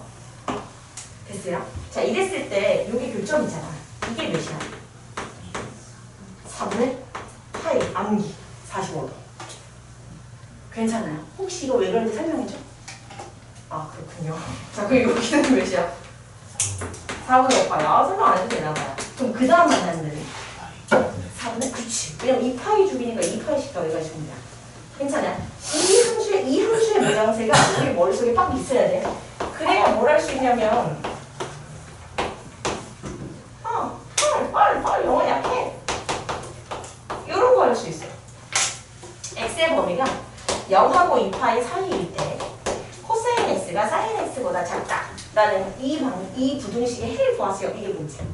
됐어요? 자, 이랬을 때 여기 교점이잖아. 이게 몇이야? 4분의 파이, 암기 45도. 괜찮아요. 혹시 이거 왜 그런지 설명해줘? 그렇군요. 자, 그럼 여기는 몇이야? 4분의 5파이. 설명 안 해도 되나봐요. 그럼 그 다음 만나는 데는? 4분의, 그치. 왜냐면 2파이 주기니까 2파이씩 더해가시면 돼요. 괜찮아요. 이 함수의 모양새가 우리 머릿속에 빡 있어야 돼. 그래야 뭘 할 수 있냐면 0하고 2파이 사이일 때 코사인 x가 사인 x보다 작다라는 이 부등식의 해를 구하세요. 이게 문제.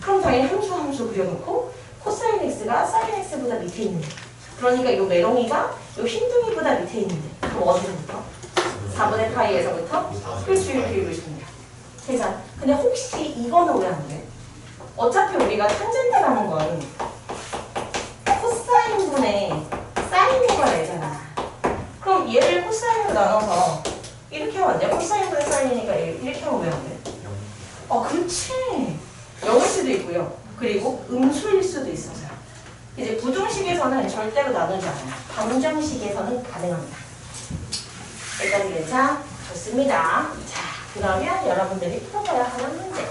그럼 당연히 함수 그려놓고 코사인 x가 사인 x보다 밑에 있는데, 그러니까 이 메롱이가 이 흰둥이보다 밑에 있는데, 그럼 어디서부터? 4분의 파이에서부터 필수일 그리고 있습니다. 계산. 근데 혹시 이거는 왜 안 돼? 어차피 우리가 탄젠트라는 건 코사인분의 사인분과 내잖아. 그럼 얘를 코사인으로 나눠서 이렇게 하면 안 돼? 코사인분의 사인이니까 이렇게 하면 왜 안 돼? 그렇지. 0일 수도 있고요. 그리고 음수일 수도 있어서요. 이제 부등식에서는 절대로 나누지 않아요. 방정식에서는 가능합니다. 여기까지 괜찮? 좋습니다. 자, 그러면 여러분들이 풀어봐야 하는 문제.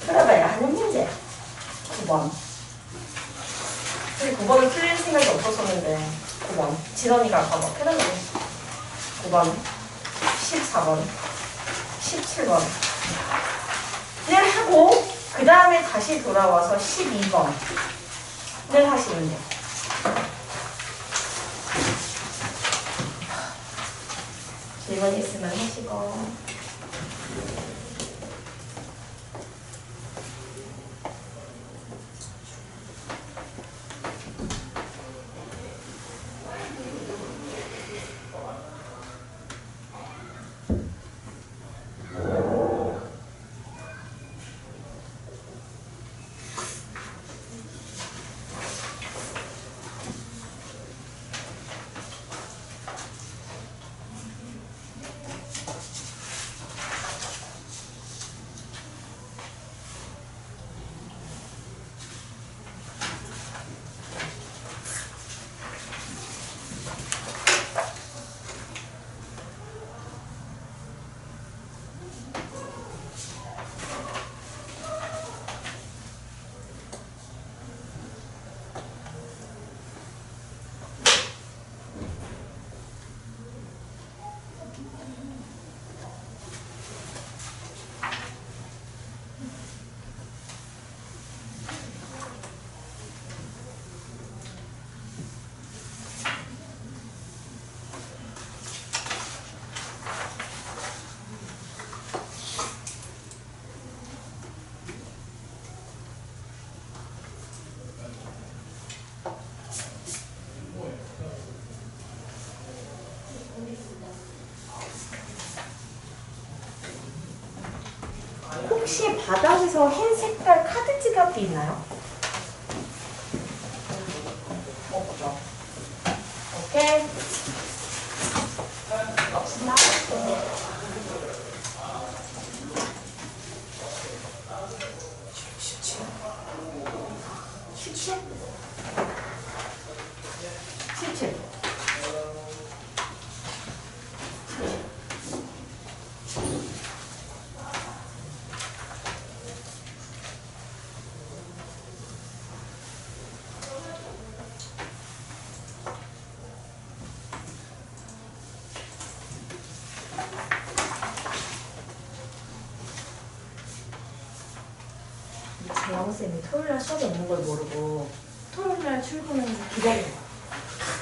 풀어봐야 하는 문제. 9번. 9번은 풀릴 생각이 없었었는데 9번. 진원이가 아까 막 해달라고 했어. 9번, 14번, 17번. 를 하고 그 다음에 다시 돌아와서 12번을 하시면 돼요. 질문 있으면 하시고. 혹시 바닥에서 흰 색깔 카드 지갑이 있나요? 없죠. 오케이. 없습니다. 17. 17. 17. 재영쌤이 토요일날 수업이 없는 걸 모르고 토요일날 출근해서 기다린 거야.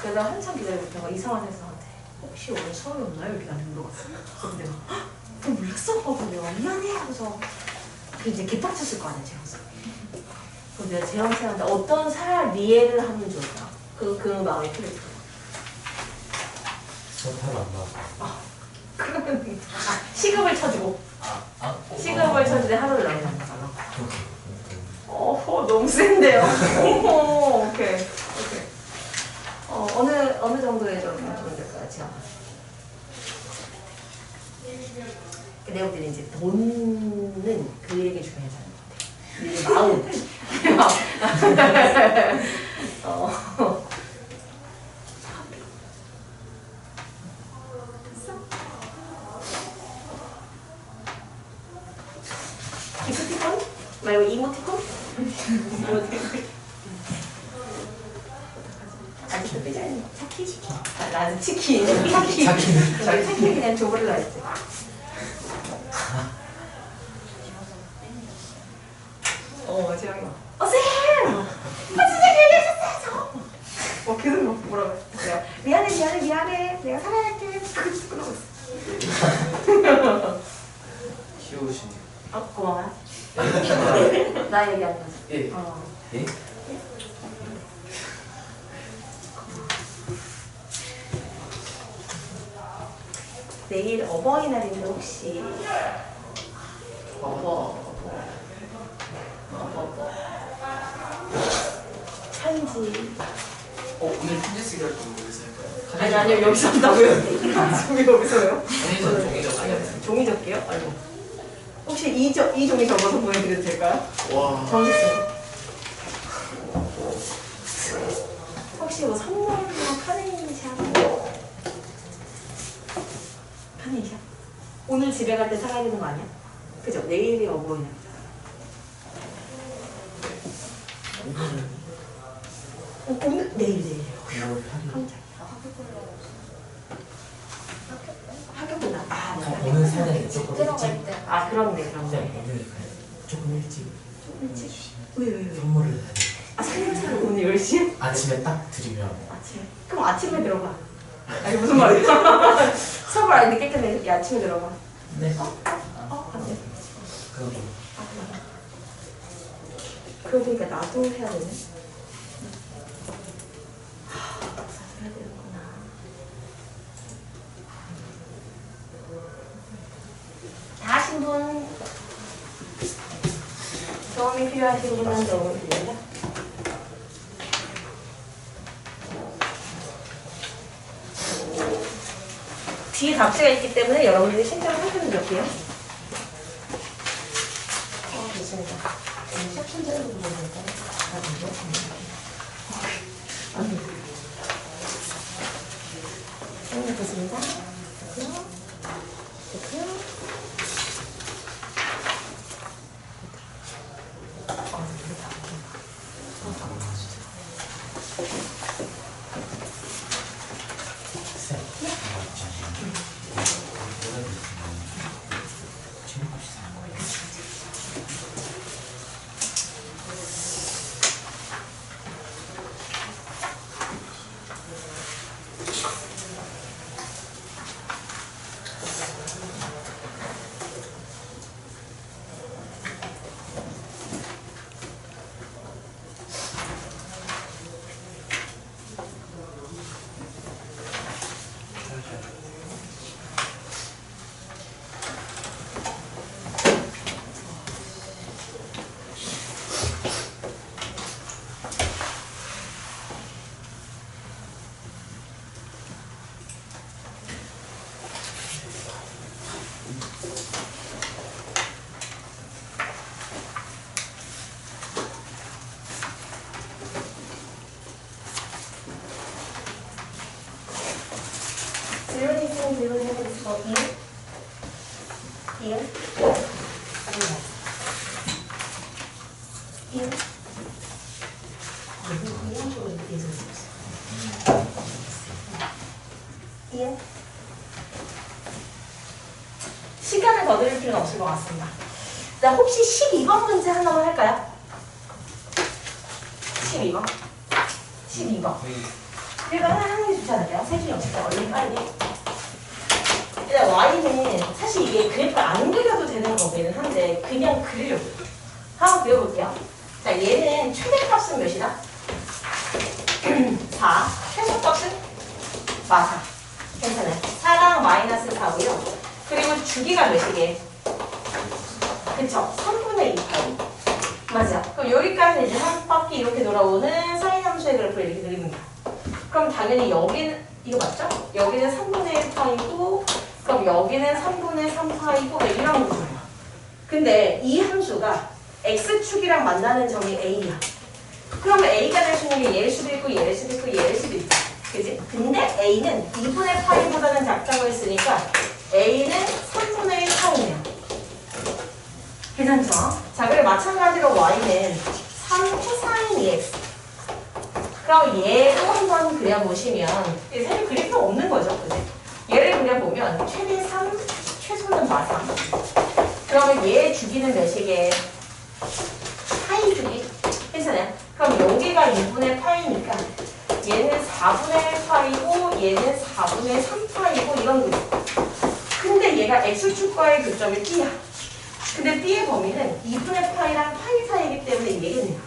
그래서 한참 기다리다가 이상한 애들한테 혹시 오늘 수업이 없나요? 이렇게 나한테 물어봤어. 그래서 내가 너 몰랐어? 하고 내가 미안해 하고서 이제 개빡쳤을 거 아니야 재영쌤. 그래서 내가 재영쌤한테 어떤 살 리에를 하면 좋을까? 그 마음이 필요해. 수업하러 안 나와. 그러면 시급을 쳐주고 시급을 쳐주되 하루를 나오는 거잖아. 너무 센데요. 오케이. 어느 정도의 좀 될까요, 지금? 내가 볼 때는 이제 돈은 그에게 중요하지 않은 것 같아. 마음. 기프티콘? 말고 이모티콘? 아직도 빼지 않니? 차키? 나는 치킨. 차키 그냥 줘버리려 했지. 재영이 쌤! 선생님 얘기하셨어요, 저! 계속 뭐라고 해? 나 얘기한 거지. 예. 예? 내일 어버이날인데 혹시 편지 오늘 편지 쓰기로 했던 거 여기서 할까요? 아니요 여기서 한다고요? 지금 여기서요? 아니 저 종이죠. 아니 종이 적게요? 아니요. 혹시 이 종이 적어서 보내드려도 될까요? 와. 정식으로. 혹시 뭐 선물로 카네이션? 카네이션? 오늘 집에 갈 때 사가야 되는 거 아니야? 그죠? 내일이 어버이날. 오늘 내일. 깜짝이야. 학교 끝나. 아, 네. 오늘 사는 조금 일찍. 아 그렇네. 오늘 조금 일찍 일찍? 왜? 선물을 아 생일차를 오늘 10시에? 아침에 딱 드리면 아침에? 그럼 아침에 들어가. 아니 무슨 말이야? 수업을 아니 늦게 끝내. 야 아침에 들어가. 네. 안 돼. 그럼 그러니까 나도 해야 되네. 나도 해야 되는구나. 다 하신 분 도움이 필요하신 분은 도움을 드립니다. 뒤에 답지가 있기 때문에 여러분들이 신청을 하시면 될게요. 좋습니다. 시작 천재로 보면 될까요? 아니요. 됐습니다. 됐고요. 쌤. 재미없이 사는 거예요. 질문 있으면 질문 해보세요. 이응? 이응? 이응? 시간을 더 드릴 필요는 없을 것 같습니다. 자, 혹시 12번 문제 하나만 할까요? 12번. 12번. 이거 하는 게 좋지 않을까요? 세 중에 없을 때 얼른 빨리. 일단 Y는 사실 이게 그래프를 안 그려도 되는 거기는 한데 그냥 그리려고. 한번 그려볼게요. 자, 얘는 최대값은 몇이다? 4. 최소값은? 마사. 괜찮아요. 4랑 마이너스 4고요. 그리고 주기가 몇이게? 그쵸? 3분의 2파이. 맞아. 그럼 여기까지 이제 한 바퀴 이렇게 돌아오는 사인 함수의 그래프를 이렇게 그립니다. 그럼 당연히 여기는 이거 맞죠? 여기는 3분의 1파이고 그럼 여기는 3분의 3파이고 이런 거예요. 근데 이 함수가 x축이랑 만나는 점이 a야. 그러면 a가 될 수 있는 게 얘일 수도 있고 얘일 수도 있고 얘일 수도 있다. 그지? 근데 a는 2분의 파이보다는 작다고 했으니까 a는 3분의 1 파이네요. 괜찮죠? 자, 그리고 마찬가지로 y는 3 코사인 2x. 그럼 얘도 한번 그려보시면 사실 그릴 거 없는 거죠. 그지? 얘를 그려보면 최대 3, 최소는 마사. 그러면 얘의 주기는 몇이게? 파이 주기. 괜찮아요? 그럼 여기가 2분의 파이니까 얘는 4분의 1 파이고 얘는 4분의 3 파이고 이런 거죠. 근데 얘가 x축과의 교점이 P야. 근데 B의 범위는 2분의 파이랑 파이 사이이기 때문에 얘겠네요.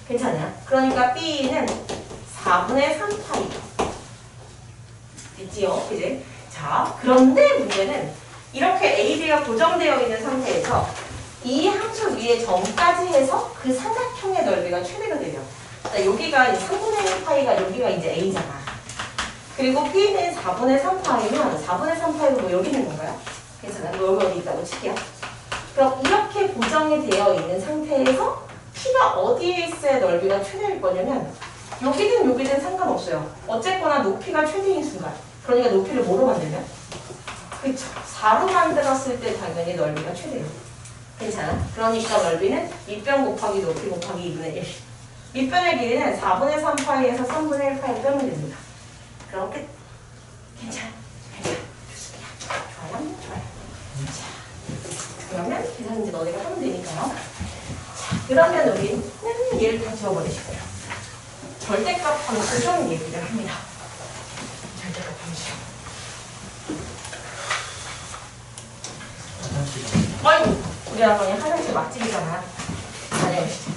괜찮아요? 그러니까 B는 4분의 3파이. 됐지요? 그지? 자, 그런데 문제는 이렇게 AB가 고정되어 있는 상태에서 이 함수 위에 점까지 해서 그 삼각형의 넓이가 최대가 되죠. 자, 여기가 3분의 1 파이가 여기가 이제 A잖아. 그리고 P는 4분의 3파이면 4분의 3파이가 뭐 여기 있는 건가요? 괜찮아요? 뭐 여기 어디 있다고 칠게요. 그럼 이렇게 고정이 되어 있는 상태에서 P가 어디에 있어야 넓이가 최대일 거냐면 여기든 상관없어요. 어쨌거나 높이가 최대인 순간. 그러니까 높이를 뭐로 만들면? 그쵸. 4로 만들었을 때 당연히 넓이가 최대예요. 괜찮아? 그러니까 넓이는 밑변 곱하기 높이 곱하기 2분의 1. 밑변의 길이는 4분의 3파이에서 3분의 1파이 빼면 됩니다. 그럼 끝. 괜찮아? 좋습니다. 좋아요? 좋아요. 자, 그러면 계산 이제 너네가 하면 되니까요. 자, 그러면 우리는 얘를 다 지워버리시고요. 절대값 함수 좀 얘기를 합니다. 절대값 함수. 아이고, 우리 할머니 화장실 맛집이잖아. 다녀오시죠.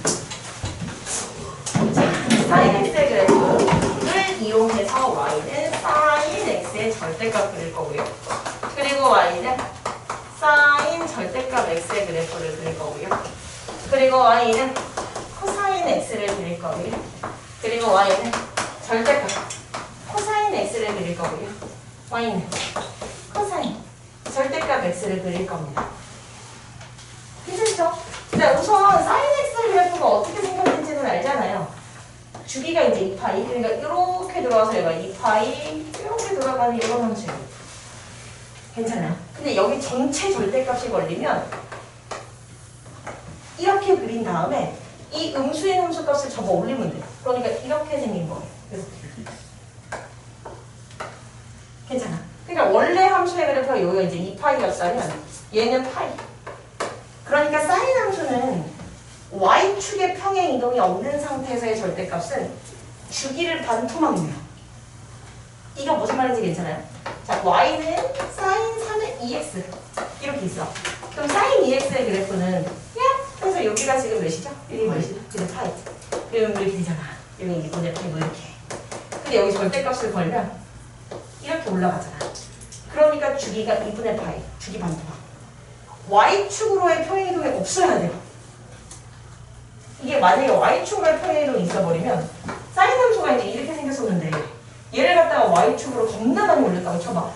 사인 x의 그래프를 이용해서 y는 사인 x의 절대값 그릴 거고요. 그리고 y는 사인 절대값 x의 그래프를 그릴 거고요. 그리고 y는 코사인 x를 그릴 거고요. 그리고 y는 절대값 코사인 x를 그릴 거고요. y는 코사인 절대값 x를 그릴 겁니다. 괜찮죠? 자, 우선 사인 x 그래프가 어떻게 생겼는지는 알잖아요. 주기가 이제 2파이, 그러니까 이렇게 들어와서 얘가 2파이, 이렇게 돌아가는 이런 함수예요. 괜찮아요? 근데 여기 전체 절대값이 걸리면 이렇게 그린 다음에 이 음수인 함수값을 접어 올리면 돼요. 그러니까 이렇게 생긴 거예요. 그래서 괜찮아. 그러니까 원래 함수의 그래프가 여기가 이제 2파이였다면 얘는 파이. 그러니까 사인 함수는 y축의 평행 이동이 없는 상태에서의 절대값은 주기를 반토막이에요. 이거 무슨 말인지 괜찮아요? 자, y는 사인 3의 2x 이렇게 있어. 그럼 사인 2x의 그래프는 그래서 여기가 지금 몇이죠? 여기 몇이죠? 그냥 파이. 그럼 이렇게 되잖아. 여기 2분의 파이 뭐 이렇게. 근데 여기 절대값을 걸면 이렇게 올라가잖아. 그러니까 주기가 2분의 파이, 주기 반토막. y축으로의 평행 이동이 없어야 돼요. 이게 만약에 y축으로의 평행 이동이 있어버리면 사인 함수가 이제 이렇게 생겼었는데 얘를 갖다가 y축으로 겁나 많이 올렸다고 쳐봐.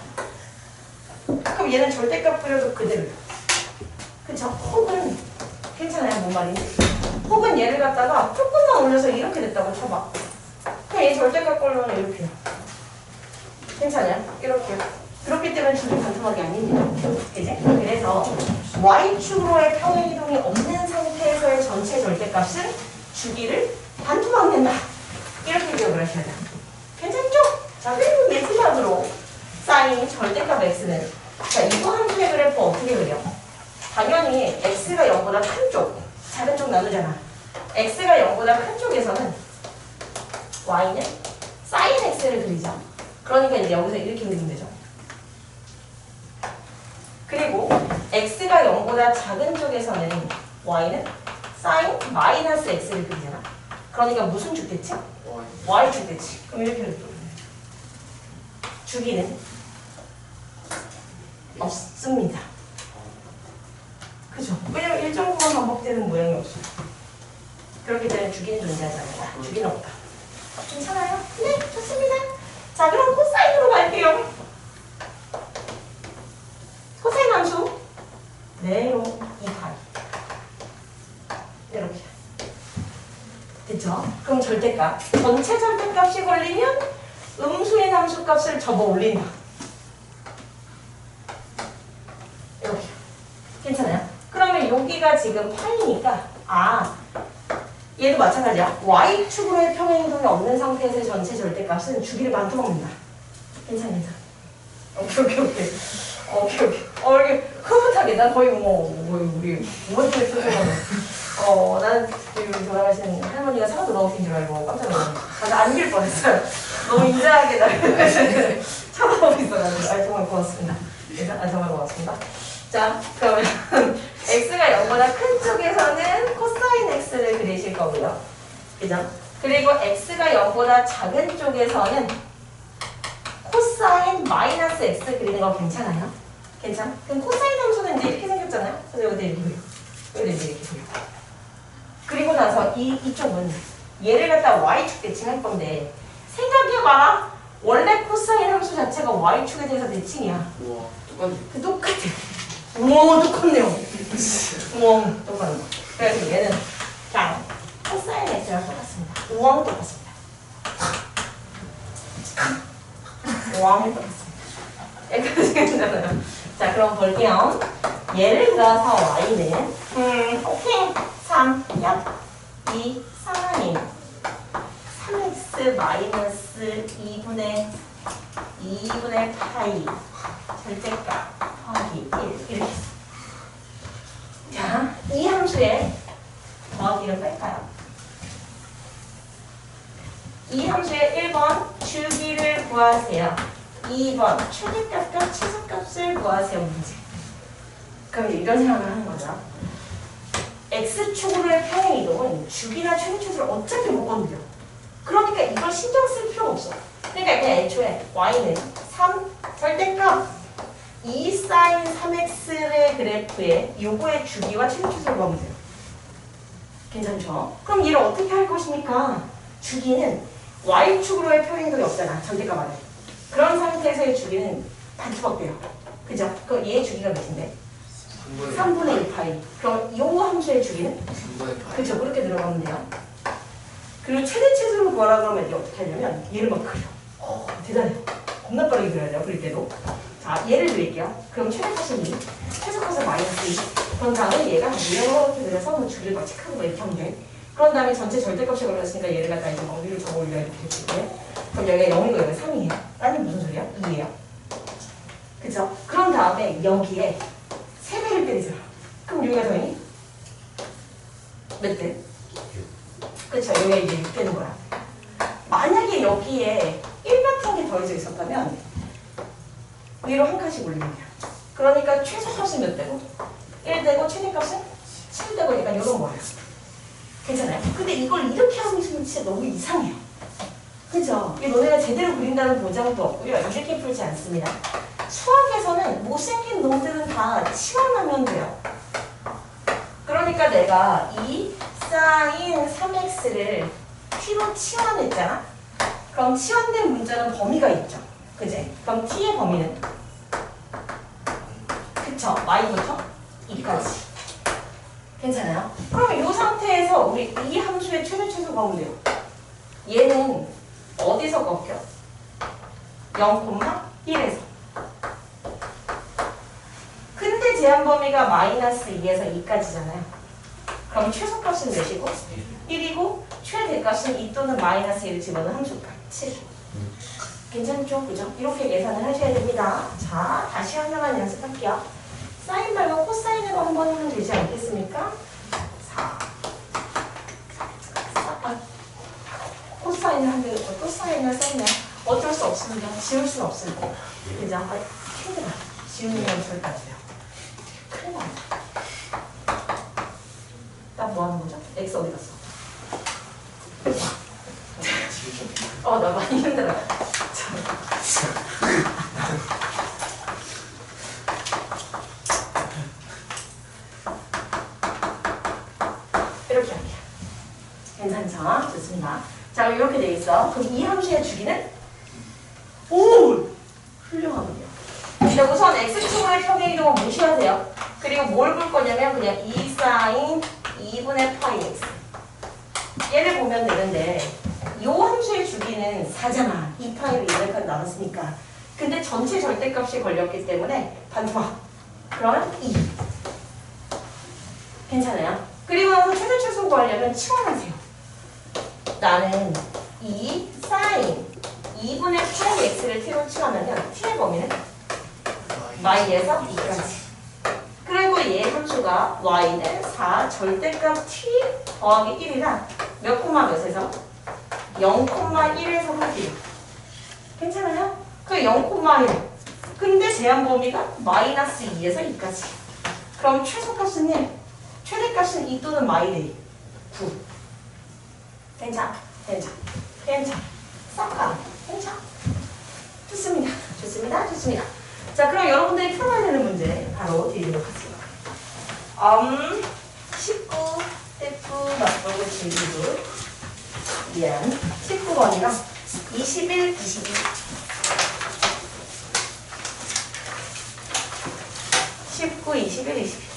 그럼 얘는 절대값 그려도 그대로예요. 그쵸? 혹은 괜찮아요. 뭔 말인지. 혹은 얘를 갖다가 조금만 올려서 이렇게 됐다고 쳐봐. 그럼 얘 절대값 걸로는 이렇게요. 괜찮아요? 이렇게. 그렇기 때문에 주기 반토막이 아닙니다. 그지? 그래서 y축으로의 평행 이동이 없는 상태에서의 전체 절대값은 주기를 반토막 낸다. 이렇게 기억을 하셔야 돼요. 괜찮죠? 자, 그리고 마지막으로 사인 절대값 x는 자, 이거 함수의 그래프 어떻게 그려? 당연히 x가 0보다 큰 쪽, 작은 쪽 나누잖아. x가 0보다 큰 쪽에서는 y는 사인 x를 그리자. 그러니까 이제 여기서 이렇게 그리면 되죠. 그리고 x가 0보다 작은 쪽에서는 y는 사인 마이너스 x를 그리잖아. 그러니까 무슨 축 됐지? y축 됐지. 그럼 이렇게 그려도 주기는 없습니다. 그죠? 왜냐면 일정 구간 반복되는 모양이 없어. 그렇기 때문에 주기는 존재하지 않는다. 주기는 없다. 괜찮아요? 네, 좋습니다. 자, 그럼 코사인으로 갈게요. 코사인 함수 네로 2파이 이렇게 됐죠? 그럼 절대값 전체 절대값이 걸리면 음수인 함수값을 접어 올린다. 이렇게 괜찮아요? 그러면 여기가 지금 파이니까 얘도 마찬가지야. y축으로의 평행 이동이 없는 상태에서의 전체 절대값은 주기를 반토막입니다. 괜찮아. 오케이. 이게 흐뭇하게 난 거의 우리 오버트에 쓰셔가지고 난 지금 돌아가신 할머니가 차가 돌아오신 줄 알고 깜짝 놀랐어. 다들 안길 뻔했어요. 너무 인자하게 나를 쳐다보고 있어가지고 정말 고맙습니다. 정말 고맙습니다. 자, 그러면 x가 0보다 큰 쪽에서는 코사인 x를 그리실 거고요. 그죠? 그리고 x가 0보다 작은 쪽에서는 코사인 마이너스 x 그리는 거 괜찮아요? 괜찮아? 그럼 코사인 함수는 이제 이렇게 생겼잖아요? 그래서 여기다 이렇게 그려. 여기다 이렇게 그려. 그리고 나서 이쪽은 얘를 갖다 y축 대칭할 건데 생각해봐라. 원래 코사인 함수 자체가 y축에 대해서 대칭이야. 우와, 똑같네. 똑같아. 우와, 똑같네요. 우와, 똑같네. 그래서 얘는 그냥 코사인 x랑 똑같습니다. 우왕 똑같습니다. 우왕 똑같습니다. 여기까지 괜찮아요. 자, 그럼 볼게요. 예를 들어서 y는 오케이. 3, 약 2, 4인 3x 마이너스 2분의 파이 절대값 더하기 1 이렇게 했어. 자, 이 함수에 더하기를 뺄까요? 이 함수의 1번 주기를 구하세요. 2번 최대값과 최소값을 구하세요. 문제. 그럼 이런 생각을 하는 거죠. x축으로의 평행이동은 주기나 최대축을 어차피 못 건드려. 그러니까 이걸 신경 쓸 필요가 없어. 그러니까 그냥 애초에 y는 3 절대값 2 사인 3x의 그래프에 요거의 주기와 최대축을 구하면 돼요. 괜찮죠? 그럼 얘를 어떻게 할 것입니까? 주기는 y축으로의 평행이동이 없잖아. 절대값 안에. 그런 상태에서의 주기는 반투박돼요. 그죠? 그럼 얘의 주기가 몇인데? 3분의 1 파이. 그럼 이 함수의 주기는? 3분의 파이. 그렇죠. 그렇게 들어가면 돼요. 그리고 최대 최소를 구하라 그러면 이제 어떻게 하냐면 얘를 막 그려. 대단해. 겁나 빠르게 그려야 돼요. 그릴 때도. 자, 예를 드릴게요. 그럼 최대값은 2, 최소값은 마이너스 2. 그런 다음에 얘가 이렇게 그려서 뭐 주기를 막 체크하고 뭐 이렇게 하면 돼. 그런 다음에 전체 절대값이 걸렸으니까 얘를 갖다 이제 위로 적어 올려 이렇게 해줄게. 그럼 여기가 0이고 여기가 3이에요. 아니 무슨 소리야? 2예요. 그죠? 그런 다음에 여기에 3배를 때리잖아. 그럼 여기가 더니? 몇 대? 그쵸? 여기가 이제 6 되는 거야. 만약에 여기에 1 같은 게 더해져 있었다면 위로 한 칸씩 올리면 돼요. 그러니까 최소값은 몇 대고? 1 되고 최대값은 7 되고 약간 이런 거예요. 괜찮아요? 근데 이걸 이렇게 하고 있으면 진짜 너무 이상해요. 그죠? 이게 너네가 제대로 그린다는 보장도 없고요. 이렇게 풀지 않습니다. 수학에서는 못생긴 놈들은 다 치환하면 돼요. 그러니까 내가 이 사인 3x를 t로 치환했잖아? 그럼 치환된 문자는 범위가 있죠. 그지? 그럼 t의 범위는? 그쵸? y부터 2까지. 괜찮아요? 그럼 이 상태에서 우리 이 함수의 최대 최소 구하면 돼요. 얘는 어디서 꺾여? 0,1에서. 근데 제한 범위가 마이너스 2에서 2까지잖아요. 그럼 최소값은 몇이고? 1이고 최대값은 2 또는 마이너스 1을 집어넣은 함수값 7. 괜찮죠? 그죠? 이렇게 계산을 하셔야 됩니다. 자, 다시 하나만 연습할게요. 사인 말고 코사인으로 한번 하면 되지 않겠습니까? 4. 코사인을 하면 코사인을 썼네. 어쩔 수 없습니다. 지울 수는 없습니다. 그죠? 큰일 나. 지우는 건 절대 안 돼요. 큰일 나. 나 뭐 하는 거죠? X 어디 갔어? 나 많이 힘들어. 이렇게 할게요. 괜찮죠? 좋습니다. 자, 그럼 이렇게 돼 있어. 그럼 이 함수의 주기는? 오! 훌륭하군요. 근데 우선 x축으로의 평행이동은 무시하세요. 그리고 뭘 볼 거냐면 그냥 2 사인 2분의 파이 x. 얘를 보면 되는데 이 함수의 주기는 4잖아. 2파이를 이렇게 나눴으니까. 근데 전체 절대값이 걸렸기 때문에 반투막. 그러면 2. 괜찮아요? 그리고 나서 최대 최소 구하려면 치환하세요. 나는 2 사인 2분의 파이 x를 t로 치환하면 t의 범위는 y에서 2까지. 그리고 얘 함수가 y는 4 절대값 t 더하기 1이라 몇 콤마 몇에서? 0,1에서 하기로. 괜찮아요? 그 0,1. 근데 제한 범위가 마이너스 2에서 2까지. 그럼 최소값은 1, 최대값은 2 또는 마이너스 9. 괜찮아. 싹 가. 괜찮아. 좋습니다. 자, 그럼 여러분들이 풀어야 되는 문제 바로 드리도록 하겠습니다. 19 F 맞보고 질기도 미안 19번이랑 21, 22 19, 21, 22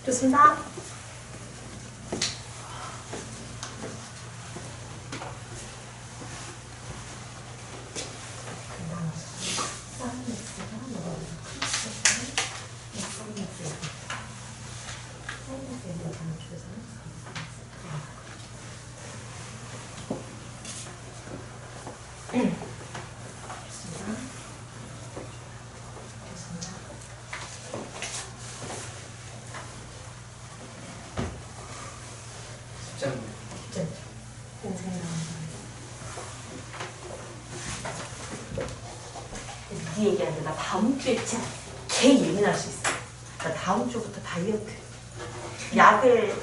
좋습니다. 네 얘기하는데 나 다음 주에 진짜 개 예민할 수 있어. 나 다음 주부터 다이어트 약을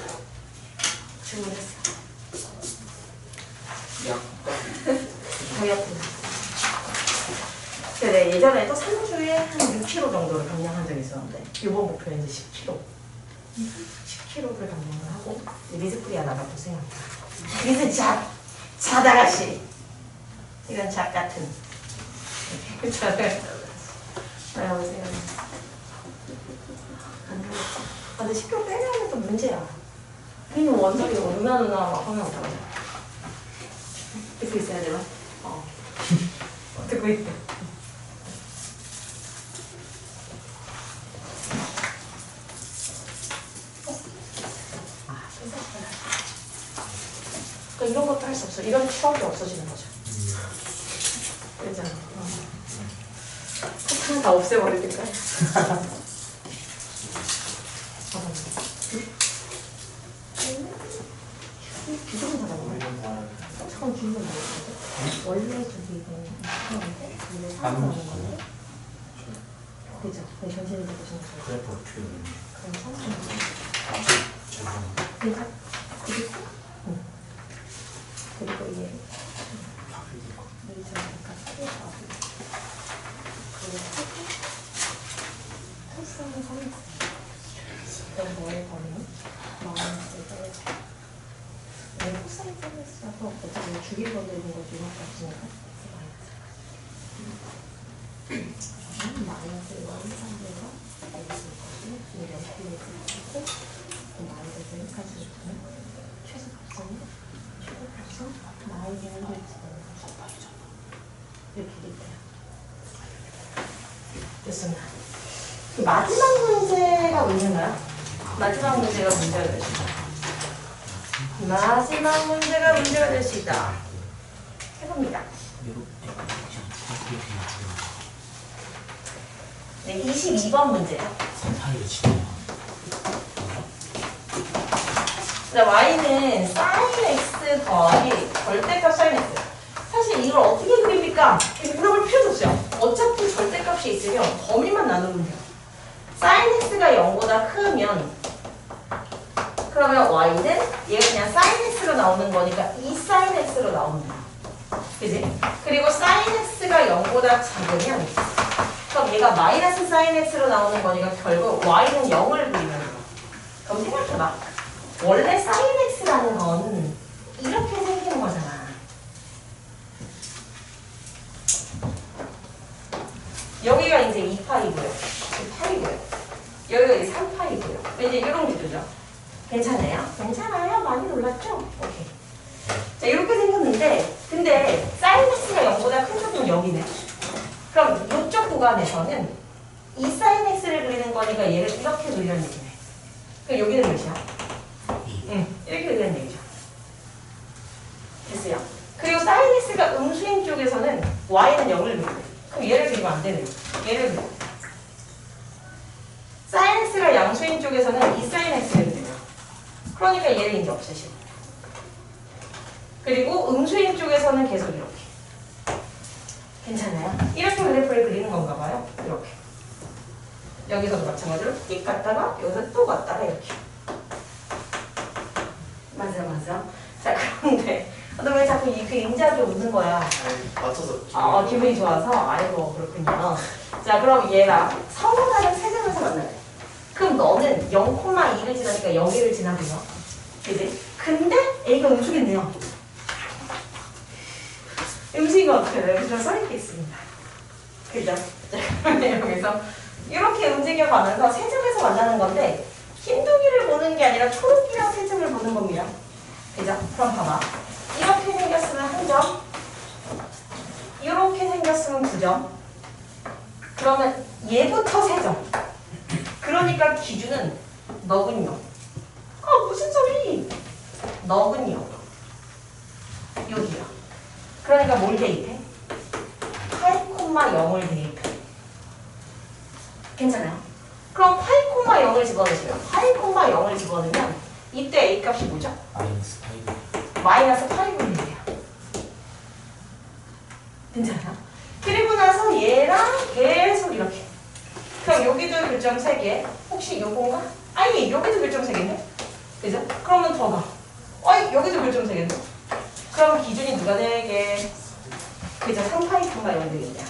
주문했어. 다이어트. 근데 예전에도 3주에 한 6kg 정도를 감량한 적이 있었는데 이번 목표는 이제 10kg. 10kg를 감량을 하고 미즈프리 하다가 고생합니다. 미즈 자다가시 이런 잡 같은. 근데 10kg 빼려면 또 문제야. 괜히 원석이 누나 막 하면 어떡하지? 듣고 있어야 되나? 듣고 있대. 그러니까 이런 것도 할 수 없어. 이런 추억이 없어지는 거죠. 그렇잖아. 하나 다 없애버릴까? 비중은 다 나오네. 처음 비중은 나오는데 원래 저기 이건데 원래 사는 건데 그죠? 전체적으로 보시면 그래프 어떻게 그럼 3천 그리고 얘를 됐습니다. 마지막 문제가 문제인가요? 마지막 문제가 문제가 될 수 있다. 마지막 문제가 문제가 될 수 있다. 해봅니다. 네, 22번 문제요. 자, y는 sin x 더하기 절대값 sin x. 사실 이걸 어떻게 그립니까? 그림을 필요도 없어요. 어차피 절대값이 있으면 범위만 나누면 돼요. sin x가 0보다 크면 그러면 y는 얘가 그냥 sin x로 나오는 거니까 2sin x로 나오는 거야. 그지? 그리고 sin x가 0보다 작으면 그럼 얘가 마이너스 sin x로 나오는 거니까 결국 y는 0을 그리는 거야. 그럼 생각해봐. 원래 sin x라는 건 이렇게 생기는 거잖아. 여기가 이제 2파이고요. 8이고요. 여기가 이제 3파이고요. 이제 이런 구조죠. 괜찮아요? 괜찮아요? 많이 놀랐죠? 오케이. 자, 이렇게 생겼는데, 근데 sin x가 0보다 큰 쪽은 0이네. 그럼 이쪽 구간에서는 이 sin x를 그리는 거니까 얘를 이렇게 그리는 얘기네. 그럼 여기는 몇이야? 이렇게 그리는 얘기죠. 됐어요. 그리고 sin x가 음수인 쪽에서는 y는 0을 그리네. 그럼 얘를 그리면 안 되네요. 얘를 그려. sin x가 양수인 쪽에서는 이 sin x를 그려요. 그러니까 얘를 이제 없애시고. 그리고 음수인 쪽에서는 계속 이렇게. 괜찮아요? 이렇게 그래프를 그리는 건가 봐요. 이렇게. 여기서도 마찬가지로 얘 갔다가 여기서 또 갔다가 이렇게. 맞아. 자, 그런데 너 왜 자꾸 그 인자하게 웃는 거야? 맞춰서 기분이 좋아서? 아이고, 그렇군요. 자, 그럼 얘랑 서로 다른 세 점에서 만나요. 그럼 너는 0,2를 지나니까 0,1을 지나고요. 그지? 근데 A가 음수겠네요. 음수인 거 어떻게 해요? 여기서 써있게 있습니다. 그죠? 자, 그러면 여기서 이렇게 움직여가면서 세 점에서 만나는 건데 흰둥이를 보는 게 아니라 초록이랑 세 점을 보는 겁니다. 그죠? 그럼 봐봐. 이렇게 생겼으면 한 점, 이렇게 생겼으면 2점. 그러면 얘부터 3점. 그러니까 기준은 너군요. 무슨 소리? 너군요. 여기요. 그러니까 뭘 대입해? 8,0을 대입해. 괜찮아요? 그럼 8,0을 집어넣으세요. 8,0을 집어넣으면 이때 A 값이 뭐죠? 마이너스 8분의 1이에요. 괜찮아? 그리고 나서 얘랑 계속 이렇게. 그럼 여기도 교점 3개. 혹시 요건가? 아니, 여기도 교점 3개인데? 그죠? 그러면 더 가. 여기도 교점 3개인데? 그럼 기준이 누가 되게? 그죠? 3파이, 0 되겠냐?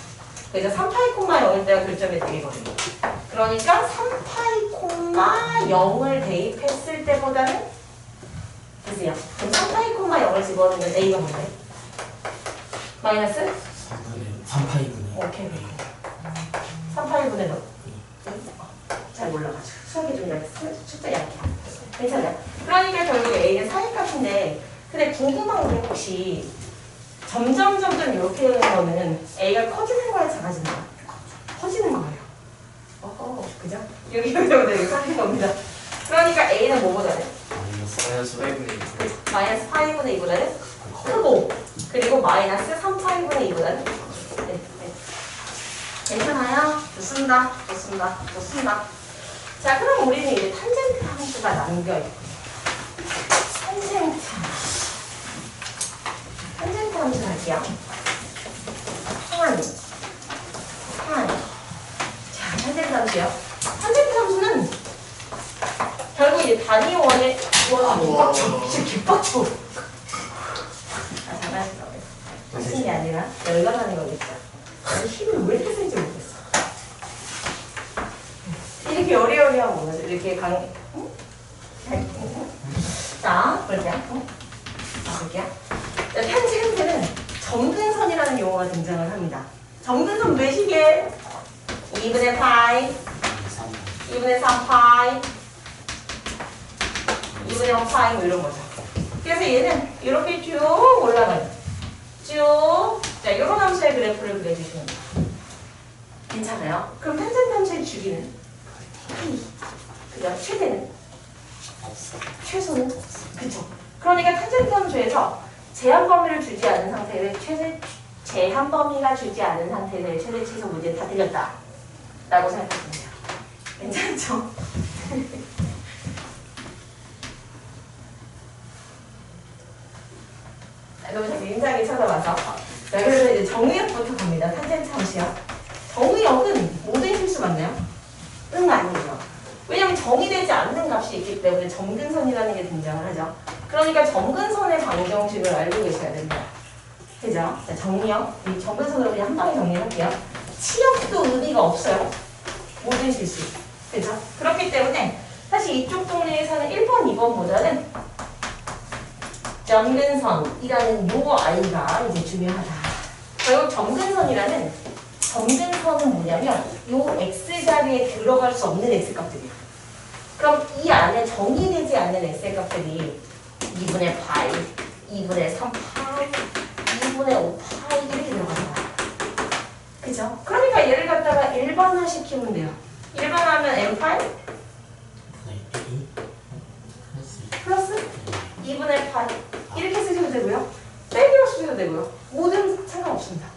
그죠? 3파이, 0일 때가 교점이 되거든요. 그러니까 3파이, 0을 대입했을 때보다는 보세요. 그럼 3파이, 0을 집어넣으면 A가 뭔데? 마이너스? 3파이분의 오케이. 3파이분의 너? 잘 몰라가지고. 수학이 좀 약해. 숫자 약해. 괜찮아요. 그러니까 결국 A는 4값인데 근데 궁금한 게 혹시 점점 이렇게 되는 거는 A가 커지는 거야, 작아지는 거야? 커지는 거예요. 그죠? 여기부터 여기 커지는 겁니다. 그러니까 A는 뭐보다는? 마이너스 8분의 2 마이너스 8분의 2보다는 크고 그리고 마이너스 3파이분의 2보다는 네. 괜찮아요? 좋습니다. 자, 그럼 우리는 이제 탄젠트 함수가 남겨있고 탄젠트 함수 할게요. 한. 자, 탄젠트 함수요. 탄젠트 함수는 결국 이제 단위원의 개빡쳐. 진짜 개빡쳐. 장난치라고 했어. 하신 게 아니라 열받는 거겠죠. 힘을 왜 이렇게 쓸지 모르겠어. 이렇게 여리여리하고 뭐지? 이렇게 응? 자, 볼게요. 볼게요. 탄젠트는 점근선이라는 용어가 등장을 합니다. 점근선 몇이게? 2분의 파이, 2분의 3파이, 2분의 5파이 뭐 이런 거죠. 그래서 얘는 이렇게 쭉 올라가요. 쭉. 자, 이런 함수의 그래프를 그려주시면 돼요. 괜찮아요? 그럼 탄젠트 함수의 주기는? 그죠? 최대는? 최소는? 그쵸? 그러니까 탄젠트 함수에서 제한 범위를 주지 않은 상태를 제한 범위가 주지 않은 상태를 최대 최소 문제 다 들렸다 라고 생각하시면 돼요. 괜찮죠? 너무 자꾸 인상이 쳐다봐서. 자, 그래서 이제 정의역부터 갑니다. 탄젠트 함수요. 정의역은 모든 실수 맞나요? 응, 아니죠. 왜냐면 정의되지 않는 값이 있기 때문에 점근선이라는 게 등장을 하죠. 그러니까 점근선의 방정식을 알고 계셔야 됩니다. 그죠? 자, 정의역. 이 점근선으로 그냥 한 방에 정리할게요. 치역도 의미가 없어요. 모든 실수. 그죠? 그렇기 때문에 사실 이쪽 동네에서는 1번, 2번보다는 점근선이라는 요 아이가 이제 중요하다. 결국 점근선은 뭐냐면 요 x자리에 들어갈 수 없는 x값들이에요. 그럼 이 안에 정의되지 않는 x값들이 2분의 파이, 2분의 3파이, 2분의 5파이들이 들어간다. 그죠? 그러니까 얘를 갖다가 일반화 시키면 돼요. 일반화하면 n파이 플러스 2분의 파이 이렇게 쓰셔도 되고요. 빼기로 쓰셔도 되고요. 모든 상관없습니다.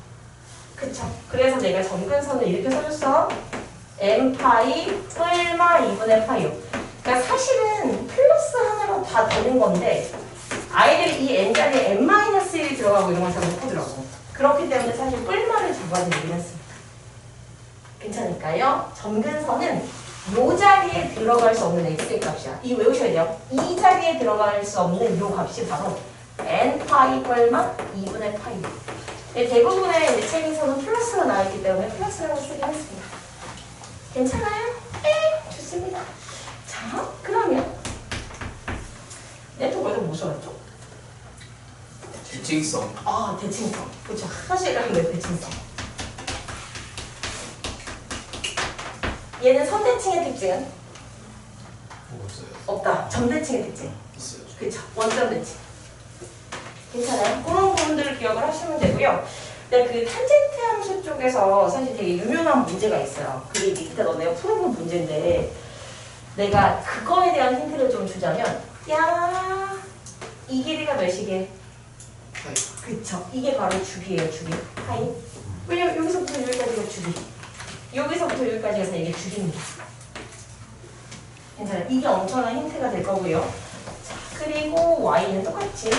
그쵸? 그래서 내가 점근선을 이렇게 써줬어. n파이 뿔마 2분의 파이요. 그러니까 사실은 플러스 하나로 다 되는 건데 아이들이 이 n자리에 n-1이 들어가고 이런 걸 잘 못하더라고. 그렇기 때문에 사실 뿔마를 잡아드리긴 했습니다. 괜찮을까요? 점근선은 요 자리에 들어갈 수 없는 x의 값이야. 이 외우셔야 돼요. 이 자리에 들어갈 수 없는 요 값이 바로 n파이 뿔마 2분의 파이. 대부분의 이제 책에서는 플러스가 나와있기 때문에 플러스라고 쓰긴 했습니다. 괜찮아요? 네, 좋습니다. 자, 그러면 네트워크에서 뭐 써왔죠? 대칭성. 아, 대칭성. 그렇죠. 사실은 왜 대칭성? 얘는 선대칭의 특징은? 없어요. 없다. 점대칭의 특징. 있어요. 그렇죠. 원점 대칭. 괜찮아요? 그런 부분들을 기억을 하시면 되고요. 근데 그 탄젠트 함수 쪽에서 사실 되게 유명한 문제가 있어요. 그게 밑에 너네가 풀어본 문제인데 내가 그거에 대한 힌트를 좀 주자면 야, 이 길이가 몇이게? 파이. 그쵸. 이게 바로 주기예요. 주기. 파이. 왜냐면 여기서부터 여기까지가 주기. 여기서부터 여기까지 해서 이게 주기입니다. 괜찮아요. 이게 엄청난 힌트가 될 거고요. 자, 그리고 y는 똑같이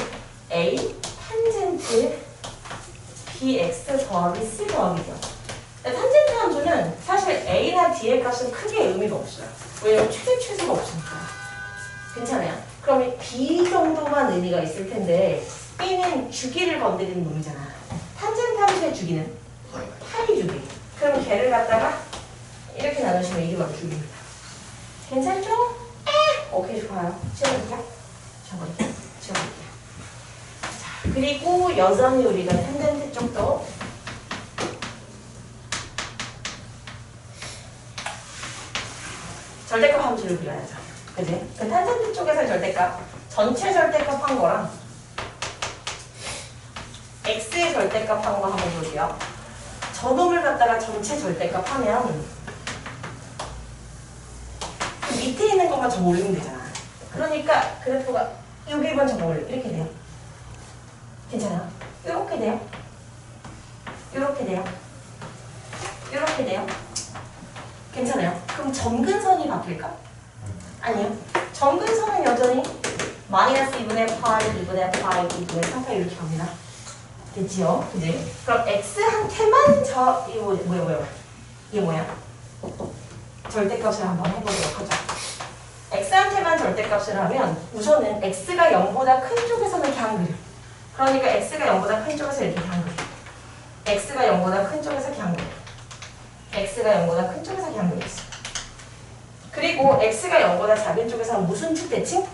a 탄젠트 bx 더하기 c 더하기죠. 탄젠트 함수는 사실 a나 d의 값은 크게 의미가 없어요. 왜냐면 최대 최소가 없으니까. 괜찮아요. 그럼 b 정도만 의미가 있을 텐데 b는 주기를 건드리는 놈이잖아. 탄젠트 함수의 주기는 파이. 파이 주기. 그럼 걔를 갖다가 이렇게 나누시면 이게 바로 주기입니다. 괜찮죠? 오케이, 좋아요. 지워볼게요. 지워볼게요. 자, 그리고 여전히 우리가 탄젠트 쪽도 절대값 함수를 그려야죠. 그지? 그 탄젠트 쪽에서 절대값, 전체 절대값 한 거랑 x의 절대값 한 거 한번 볼게요. 저놈을 갖다가 전체 절대값 하면 그 밑에 있는 것만 좀 올리면 되잖아. 그러니까 그래프가 여기만 좀 올려. 이렇게 돼요. 괜찮아요? 이렇게 돼요. 이렇게 돼요. 이렇게 돼요. 괜찮아요? 그럼 점근선이 바뀔까? 아니요. 점근선은 여전히 마이너스 2분의 파이, 2분의 파이, 2분의 3파이 이렇게 갑니다. 됐지요? 그지? 그럼 x한테만 이게 뭐야? 절대값을 한번 해보도록 하죠. x한테만 절대값을 하면 우선은 x가 0보다 큰 쪽에서는 이렇게 한 그려. 그러니까 x가 0보다 큰 쪽에서 이렇게 한 그려. x가 0보다 큰 쪽에서 이렇게 한 그려. x가 0보다 큰 쪽에서 이렇게 한 그렸어. 그리고 x가 0보다 작은 쪽에서는 무슨 축 대칭?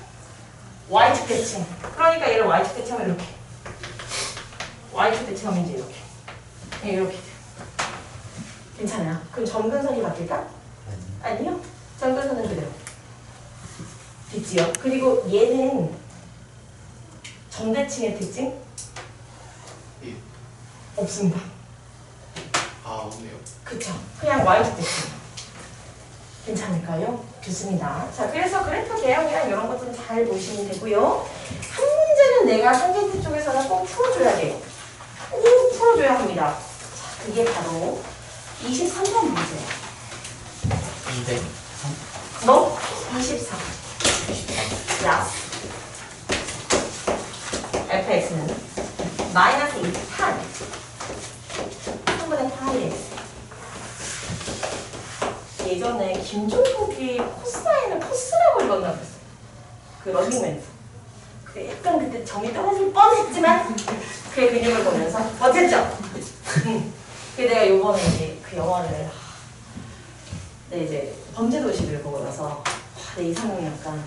y축 대칭. 그러니까 얘를 y축 대칭을 이렇게 y축 대칭하면 이제 이렇게. 네, 이렇게 돼요. 괜찮아요? 그럼 점근선이 바뀔까? 아니요. 점근선은 그대로. 됐지요? 그리고 얘는 점대칭의 특징? 예. 없습니다. 아, 없네요. 그쵸? 그냥 y축 대칭. 괜찮을까요? 좋습니다. 자, 그래서 그래프 개형이랑 이런 것들은 잘 보시면 되고요. 한 문제는 내가 탄젠트 쪽에서는 꼭 풀어줘야 돼요. 꼭 풀어줘야 합니다. 자, 그게 바로 23번 문제예요. 200. 너? 23. 야. fx는 마이너스 28. 3분의 8x. 예전에 김종국이 코사인을 코스라고 읽었나 그랬어요. 그 런닝맨. 그 약간 그때 점이 떨어질 뻔했지만 그의 근육을 보면서 어쨌죠? 그래서 내가 요번에 이제 그 영화를 네, 이제 범죄도시를 보고 나서 내 이상형이 약간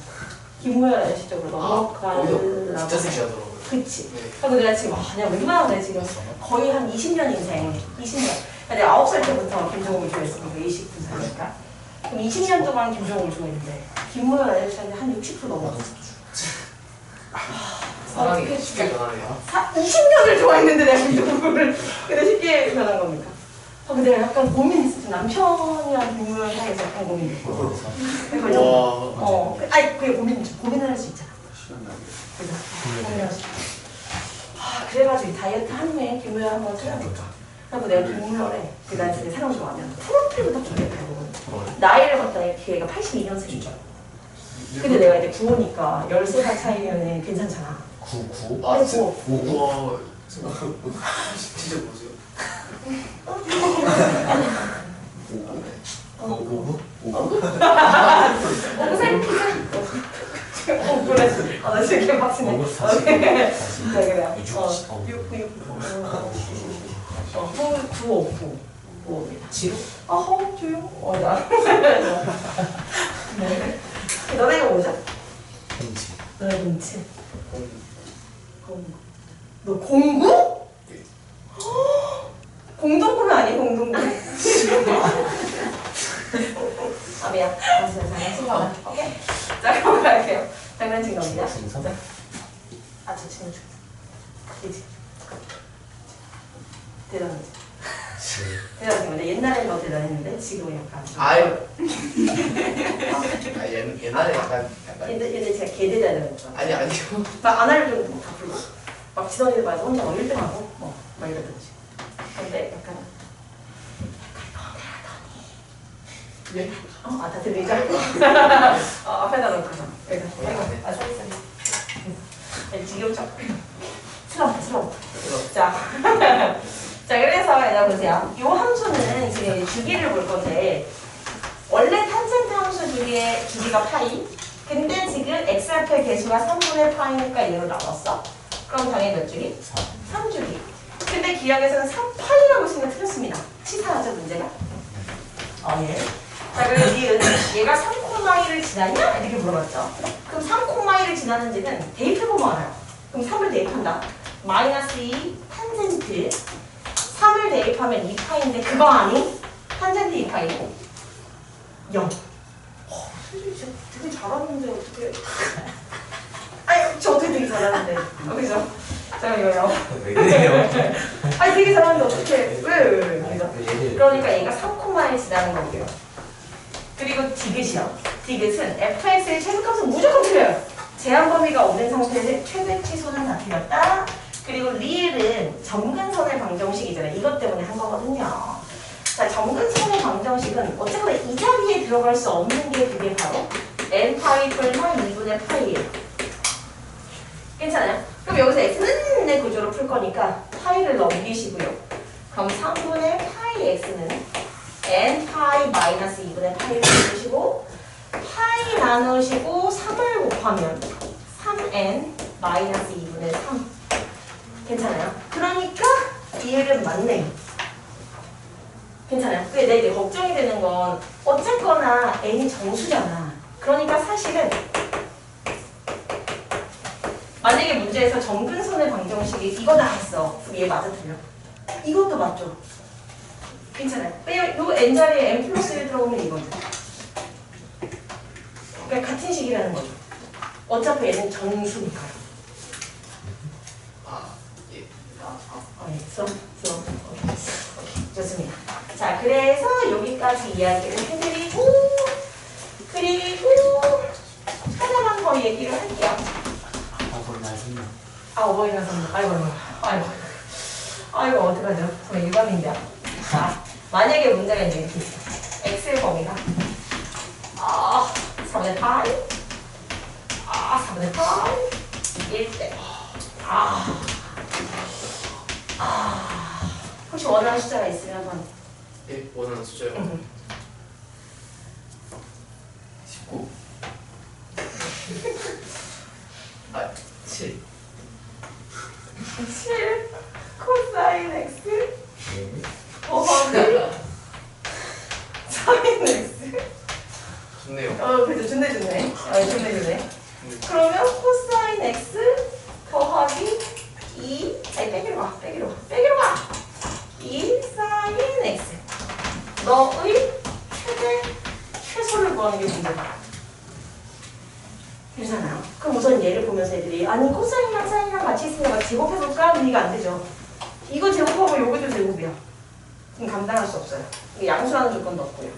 김무열 아저씨 쪽으로 넘어가려고. 진짜 섹시하더라고요. 그치? 네. 그래서 내가 지금 내가 웬만하면 내가 지금 거의 한 20년 인생 20년 내가 9살 때부터 김종국을 좋아했으니까 29살이니까 그럼 20년 동안 김종국을 좋아했는데 김무열 아저씨한테 한 60% 넘어갔어. 사랑이 쉽게 변하네요. 20년을 좋아했는데 내가 김종국을 근데 쉽게 변한 겁니까? 근데 내가 약간 고민했어. 남편이랑 김무열 사이에서 약간 고민했어. 와. 아니 그게 고민을 할 수 있잖아. 그래서 고민할 수 있어. 그래가지고 이 다이어트 한 후에 김무열 한번 찾아볼까. 그래서 내가 김무열에 나 이제 새로운 좋아하면 프로필부터 준비했다고. 나이를 봤더니 걔가 82년생이죠. 근데 내가 이제 9호니까 13살 차이면은 괜찮잖아. 9? 아, 9. 우와. 진짜 뭐세요? 5부? 5살 피자? 그래. 나 지금 개빡치네. 그래. 9입니다. 7호? 조용. 나. 너네가 뭐죠? 공지. 너네 공치. 너 공구? 공동구는 아니야, 공동구? 미안. 장난친 거다. 오케이. 자, 그럼 갈게요. 장난친 겁니다. 저 친구 중. 그치? 대단하지? 대단한 건데 옛날에는 더 대단했는데 지금은 약간 옛날에 약간 옛날에 제가 개대단했죠. 아니요. 막 안 할 정도 다 풀고 막 지던이들 봐서 혼자 막 1등하고 막 이러든지. 근데 약간 예? 다 들리죠? 앞에다 놓고 서 있어. 지금 좀 슬럼프. 자, 그래서 얘들아 보세요. 이 함수는 지금 주기를 볼 건데 원래 탄젠트 함수 주기가 파이. 근데 지금 x 앞에 개수가 3분의 파이니까 얘로 나왔어. 그럼 당연히 몇 주기? 3주기. 근데 기억에서는 3파이라고 했으면 틀렸습니다. 치사하죠 문제가? 예. 자, 그리고 얘가 3,2를 지나냐? 이렇게 물어봤죠. 그럼 3,2를 지나는지는 대입해보면 알아요. 그럼 3을 대입한다. 마이너스 2 탄젠트 3을 대입하면 2파인데 그거 아니? 탄젠트 2파이고 0. 선생님 진짜 되게 잘하는데 어떻게 아니 저 어떻게 되게 잘하는데 그죠? 제가 이거요. 왜 그래요? 아니 되게 잘하는데 어떻게 왜 그러니까 얘가 3,1 지나는 거고요. 그리고 디귿이요. 디귿은 fx의 최소값은 무조건 틀려요. 제한 범위가 없는 상태에서 최대치수는 다 틀렸다. 그리고 리을은 점근선의 방정식이잖아요. 이것 때문에 한 거거든요. 자, 점근선의 방정식은 어쨌거나 이 자리에 들어갈 수 없는 게 그게 바로 n파이 뿔마 2분의 파이예요. 괜찮아요? 그럼 여기서 x는 구조로 풀 거니까 파이를 넘기시고요. 그럼 3분의 파이 x는 n파이 마이너스 2분의 파이를 해주시고 파이 나누시고 3을 곱하면 3n 마이너스 2분의 3 괜찮아요? 그러니까 리을은 맞네. 괜찮아요? 근데 내 이제 걱정이 되는 건 어쨌거나 n이 정수잖아. 그러니까 사실은 만약에 문제에서 점근선의 방정식이 이거다 했어. 그럼 얘 맞아 틀려? 이것도 맞죠? 괜찮아요. 왜냐면 요 n자리에 n 플러스 1 들어오면 이거죠. 그러니까 같은 식이라는 거죠. 어차피 얘는 정수니까요. 예. 오케이, 좋습니다. 자, 그래서 여기까지 이야기를 해드리고, 그리고 하나만 더 얘기를 할게요. 어버이날 선물. 아이고, 어떡하죠? 정말 유감인데요. 자, 만약에 문제가 이제 이렇게 있어. x의 범위가 4분의 8, 4분의 8, 1대. 혹시 원하는 숫자가 있으면 한번. 예, 원하는 숫자요. 19. 7. 7 코사인 x 더하기 사인 x. 좋네요. 그죠. 좋네. 좋네. 그러면 코사인 x 더하기 2, 빼기로 가. 2 사인 x. 너의 최소를 구하는 게 문제다. 괜찮아요. 그럼 우선 얘를 보면서 애들이 아니 코사인이랑 사인이랑 같이 있으니까 제곱해볼까? 그럼 이거 안 되죠. 이거 제곱하면 여기도 제곱이야. 그럼 감당할 수 없어요. 양수하는 조건도 없고요.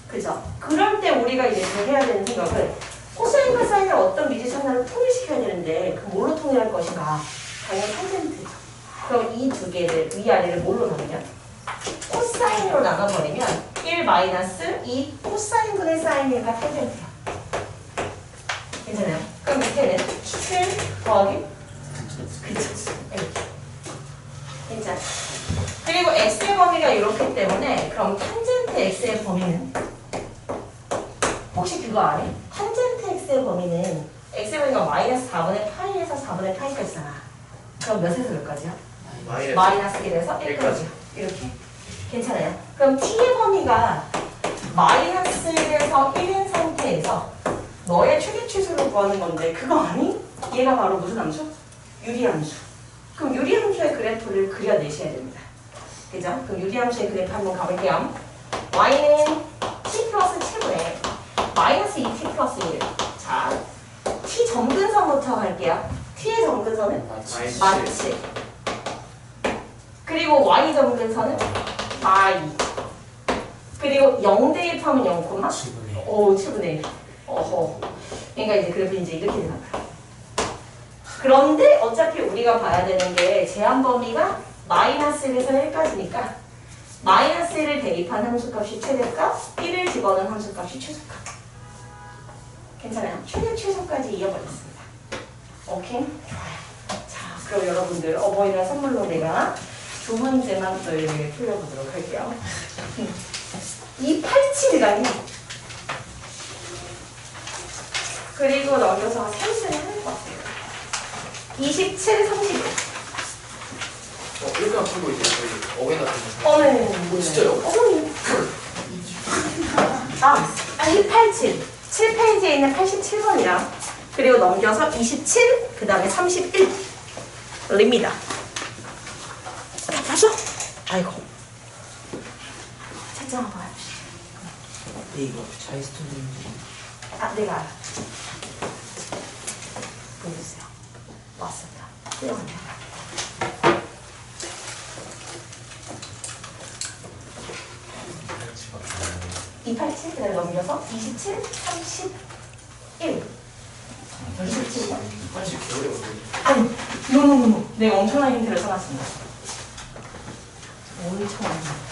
그죠? 그럴 때 우리가 이제 해야 되는 생각은 코사인과 사인을 어떤 미지수 하나를 통일시켜야 되는데 그 뭘로 통일할 것인가? 당연히 탄젠트죠. 그럼 이 두 개를 위아래를 뭘로 나누냐? 코사인으로 나눠버리면 1 마이너스 2 코사인분의 사인이니까 탄젠트야. 괜찮아요? 그럼 밑에는 7 더하기 그쵸? 괜찮아. 그리고 x의 범위가 이렇기 때문에 그럼 탄젠트 x의 범위는 혹시 그거 아니? 탄젠트 x의 범위는 x의 범위가 마이너스 4분의 파이에서 4분의 파이까지잖아. 그럼 몇에서 몇까지야? 마이너스 1에서 1까지. 이렇게. 괜찮아요? 그럼 t의 범위가 마이너스 1에서 1인 상태에서 너의 최대치수를 구하는 건데 그거 아니? 얘가 바로 무슨 함수? 유리함수. 그럼 유리함수의 그래프를 그려내셔야 됩니다. 그죠? 그럼 유리함수의 그래프 한번 가볼게요. y는 t 플러스 7분의 마이너스 2t 플러스 1. 자, t 점근선부터 갈게요. t의 점근선은 마치. 그리고 y 점근선은 마이. 그리고 0 대입하면 0, 7분의 1. 어허. 그러니까 이제 그래프 이제 이렇게 되나 봐요. 그런데 어차피 우리가 봐야 되는 게 제한 범위가 마이너스 1에서 1까지니까 마이너스 1을 대입한 함수값이 최대값, 1을 집어넣은 함수값이 최소값. 괜찮아요? 최소까지 이어버렸습니다. 오케이? 좋아요. 자, 그럼 여러분들 어버이날 선물로 내가 두 문제만 또 이렇게 풀려보도록 할게요. 이 87이라니. 그리고 넘겨서 30을 하는 것 같아요. 27, 31. 일단 풀고 이제 저희 어웨이나 듣는 진짜요? 어머니. 187. 7페이지에 있는 87번이랑 그리고 넘겨서 27, 그 다음에 31. 올립니다. 봤어? 아이고. 채점한 거야. 이거 차이스톤인지. 내가 알아. 보여주세요. 왔습니다. 훌륭하네요. 287, 그다음에 넘겨서 27, 31. 27번. 사실 개어려운데. 아니, 노노노노. 내가 엄청난 힌트를 써놨습니다. 엄청난 힌트.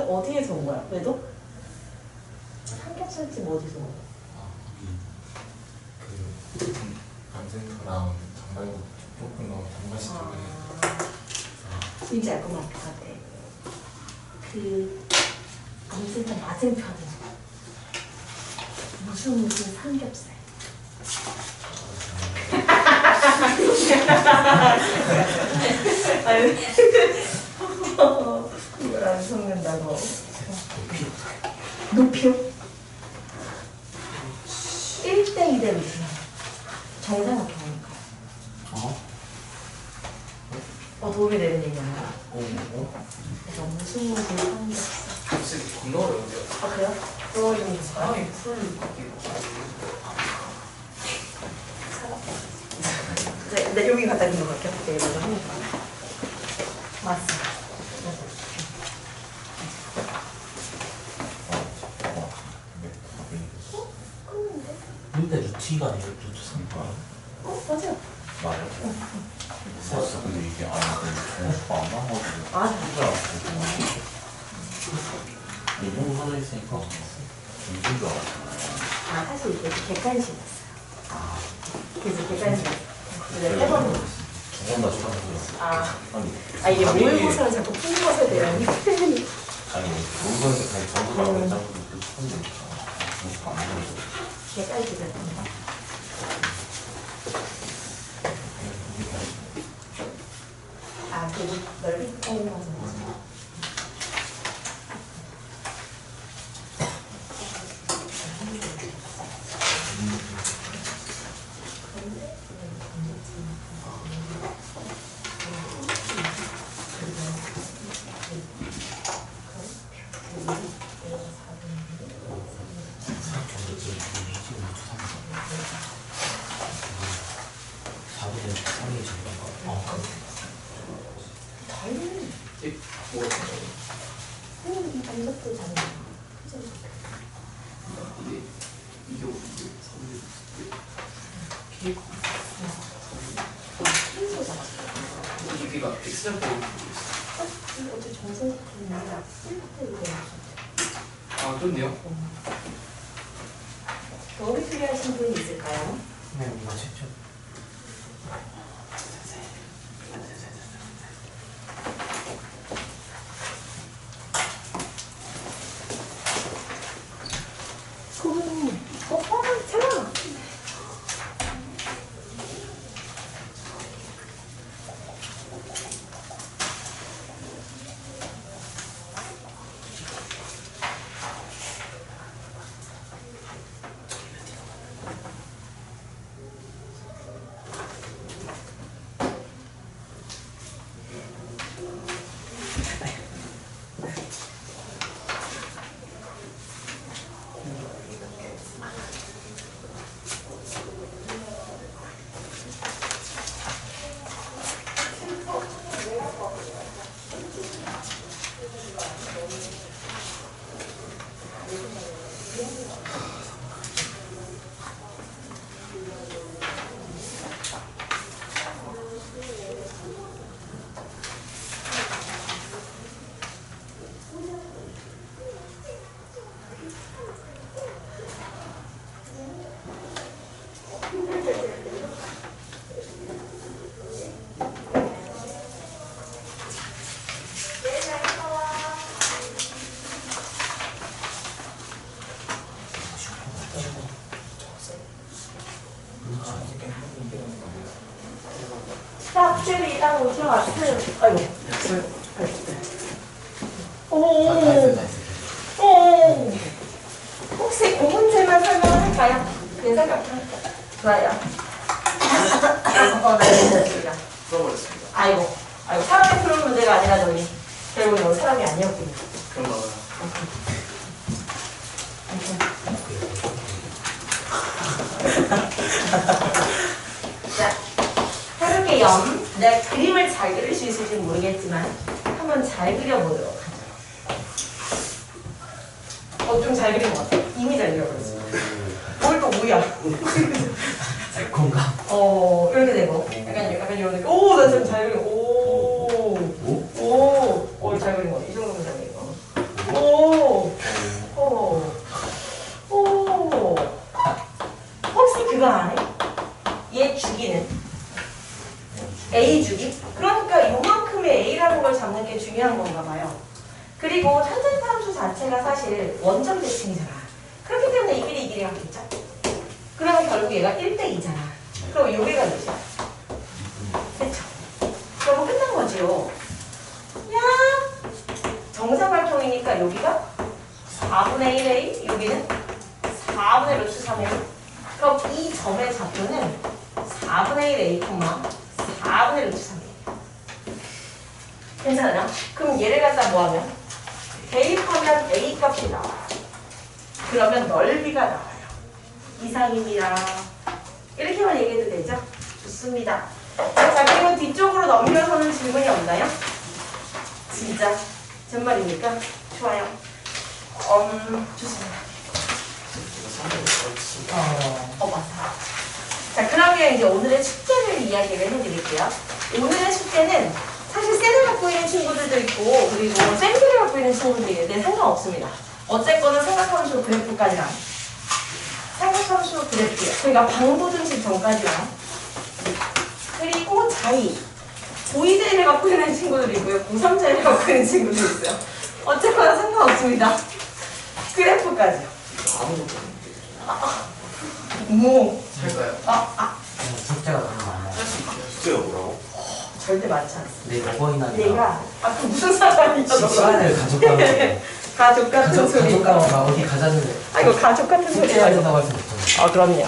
어디에서 온 거야? 왜도? 삼겹살집 어디서 온 거야? 아 거기 그 감센터랑 장발국 조금 더 장발식 쪽에 진짜 알 것 같아. 그 감센터 맞은편에 무슨 삼겹살. 아유, 이걸 안 속는다고. 높이요? 1대 2대로 정상을 경험할까요? 도움이 되는 얘기야. 그래서 무슨 삼겹살. 혹시 겁나 어려운데요? 아, 그래요? 그거 좀 있어요? 사람이 풀 걷기가 네, 여기 갖다 준 거 같아요. 네, 먼저 하니까. 맞습니다. 근데 루티가 아니라 루트 3. 맞아요. 맞아요? 있었어. 근데 이게 아니 정확도 안 나와가지고 아, 이분 하나 있으니까 이분 줄 알았어. 아, 사실 이게 객관식이었어요. 그래서 객관식이었어요. 근데 해보는 거. 두번 다 축하드렸어. 아, 이게 모의고사를 자꾸 푸는 것에 대한 아니 모르겠는데 그냥 전부 다 괜찮고 그 처음 되니까 정확도 안 나와가지고 객관식이었던 아, 그 넓이 하는 거죠. 여기가 엑셀 페이지. 어떻게 정상적인 아 좋네요. 머리 수리하신 분이 있을까요? 네, 맞죠. 그분, 괜찮아. 짭줄이 딱 오셔가지고, 아이고, 오, 혹시 공문제만 설명을 할까요? 괜찮을까요? 좋아요. 네. 풀어버렸습니다. 아이고, 사람이 푸는 문제가 아니라 저희 결국 여기 사람이 아니었군요. 그런가 봐요. 자, 해볼게요. 내 그림을 잘 그릴 수 있을지 모르겠지만 한번 잘 그려보도록 하죠. 좀 잘 그린 것 같아. 이미 잘 그려버렸어. 뭘 또 뭐야? 달콤감. 이렇게 되고 약간 이런 느낌. 오, 나 지금 잘 그린 거. 오, 잘 그린 거. 이 정도면 잘 그린 거. 오, A 주기? 그러니까 요만큼의 A라는 걸 잡는 게 중요한 건가 봐요. 그리고 탄젠트 함수 자체가 사실 원점 대칭이잖아. 그렇기 때문에 이 길이 이 길이랑 같겠죠? 그러면 결국 얘가 1대2잖아. 그럼 여기가 몇이야? 그쵸? 그러면 끝난 거지요. 야! 정사각형이니까 여기가 4분의 1A, 여기는 4분의 루트 3A. 그럼 이 점의 좌표는 4분의 1A, 4분의 루트 3A. 괜찮아요? 그럼 얘를 갖다 뭐하면? 대입하면 A 값이 나와요. 그러면 넓이가 나와요. 이상입니다. 이렇게만 얘기해도 되죠? 좋습니다. 자, 그리고 뒤쪽으로 넘겨서는 질문이 없나요? 진짜 정말입니까? 좋아요. 좋습니다. 맞다. 자, 그러면 이제 오늘의 숙제를 이야기를 해드릴게요. 오늘의 숙제는 사실 셀을 갖고 있는 친구들도 있고 그리고 쌤들을 갖고 있는 친구들도 있는데 상관없습니다. 어쨌거나 삼각함수 그래프까지랑 삼각함수 그래프 그러니까 방부등식 전까지랑 그리고 자이 고2제를 갖고 있는 친구들이 있고요. 고3제를 갖고 있는 친구들이 있어요. 어쨌거나 상관없습니다. 그래프까지요. 아무것도 뭐 할까요? 숫자가 너무 많아요. 할 수 있게요. 숙제가 뭐라고? 절대 많지 않습니다. 내 5번이나 내가 그 무슨 상관이야? 시간을 가족과로 가족 같은 소리. 가족과로 막 어디 가자는데 아 이거 가족 같은 소리 숙제해야 아니야? 된다고 할 수 없잖아요. 아 그럼요.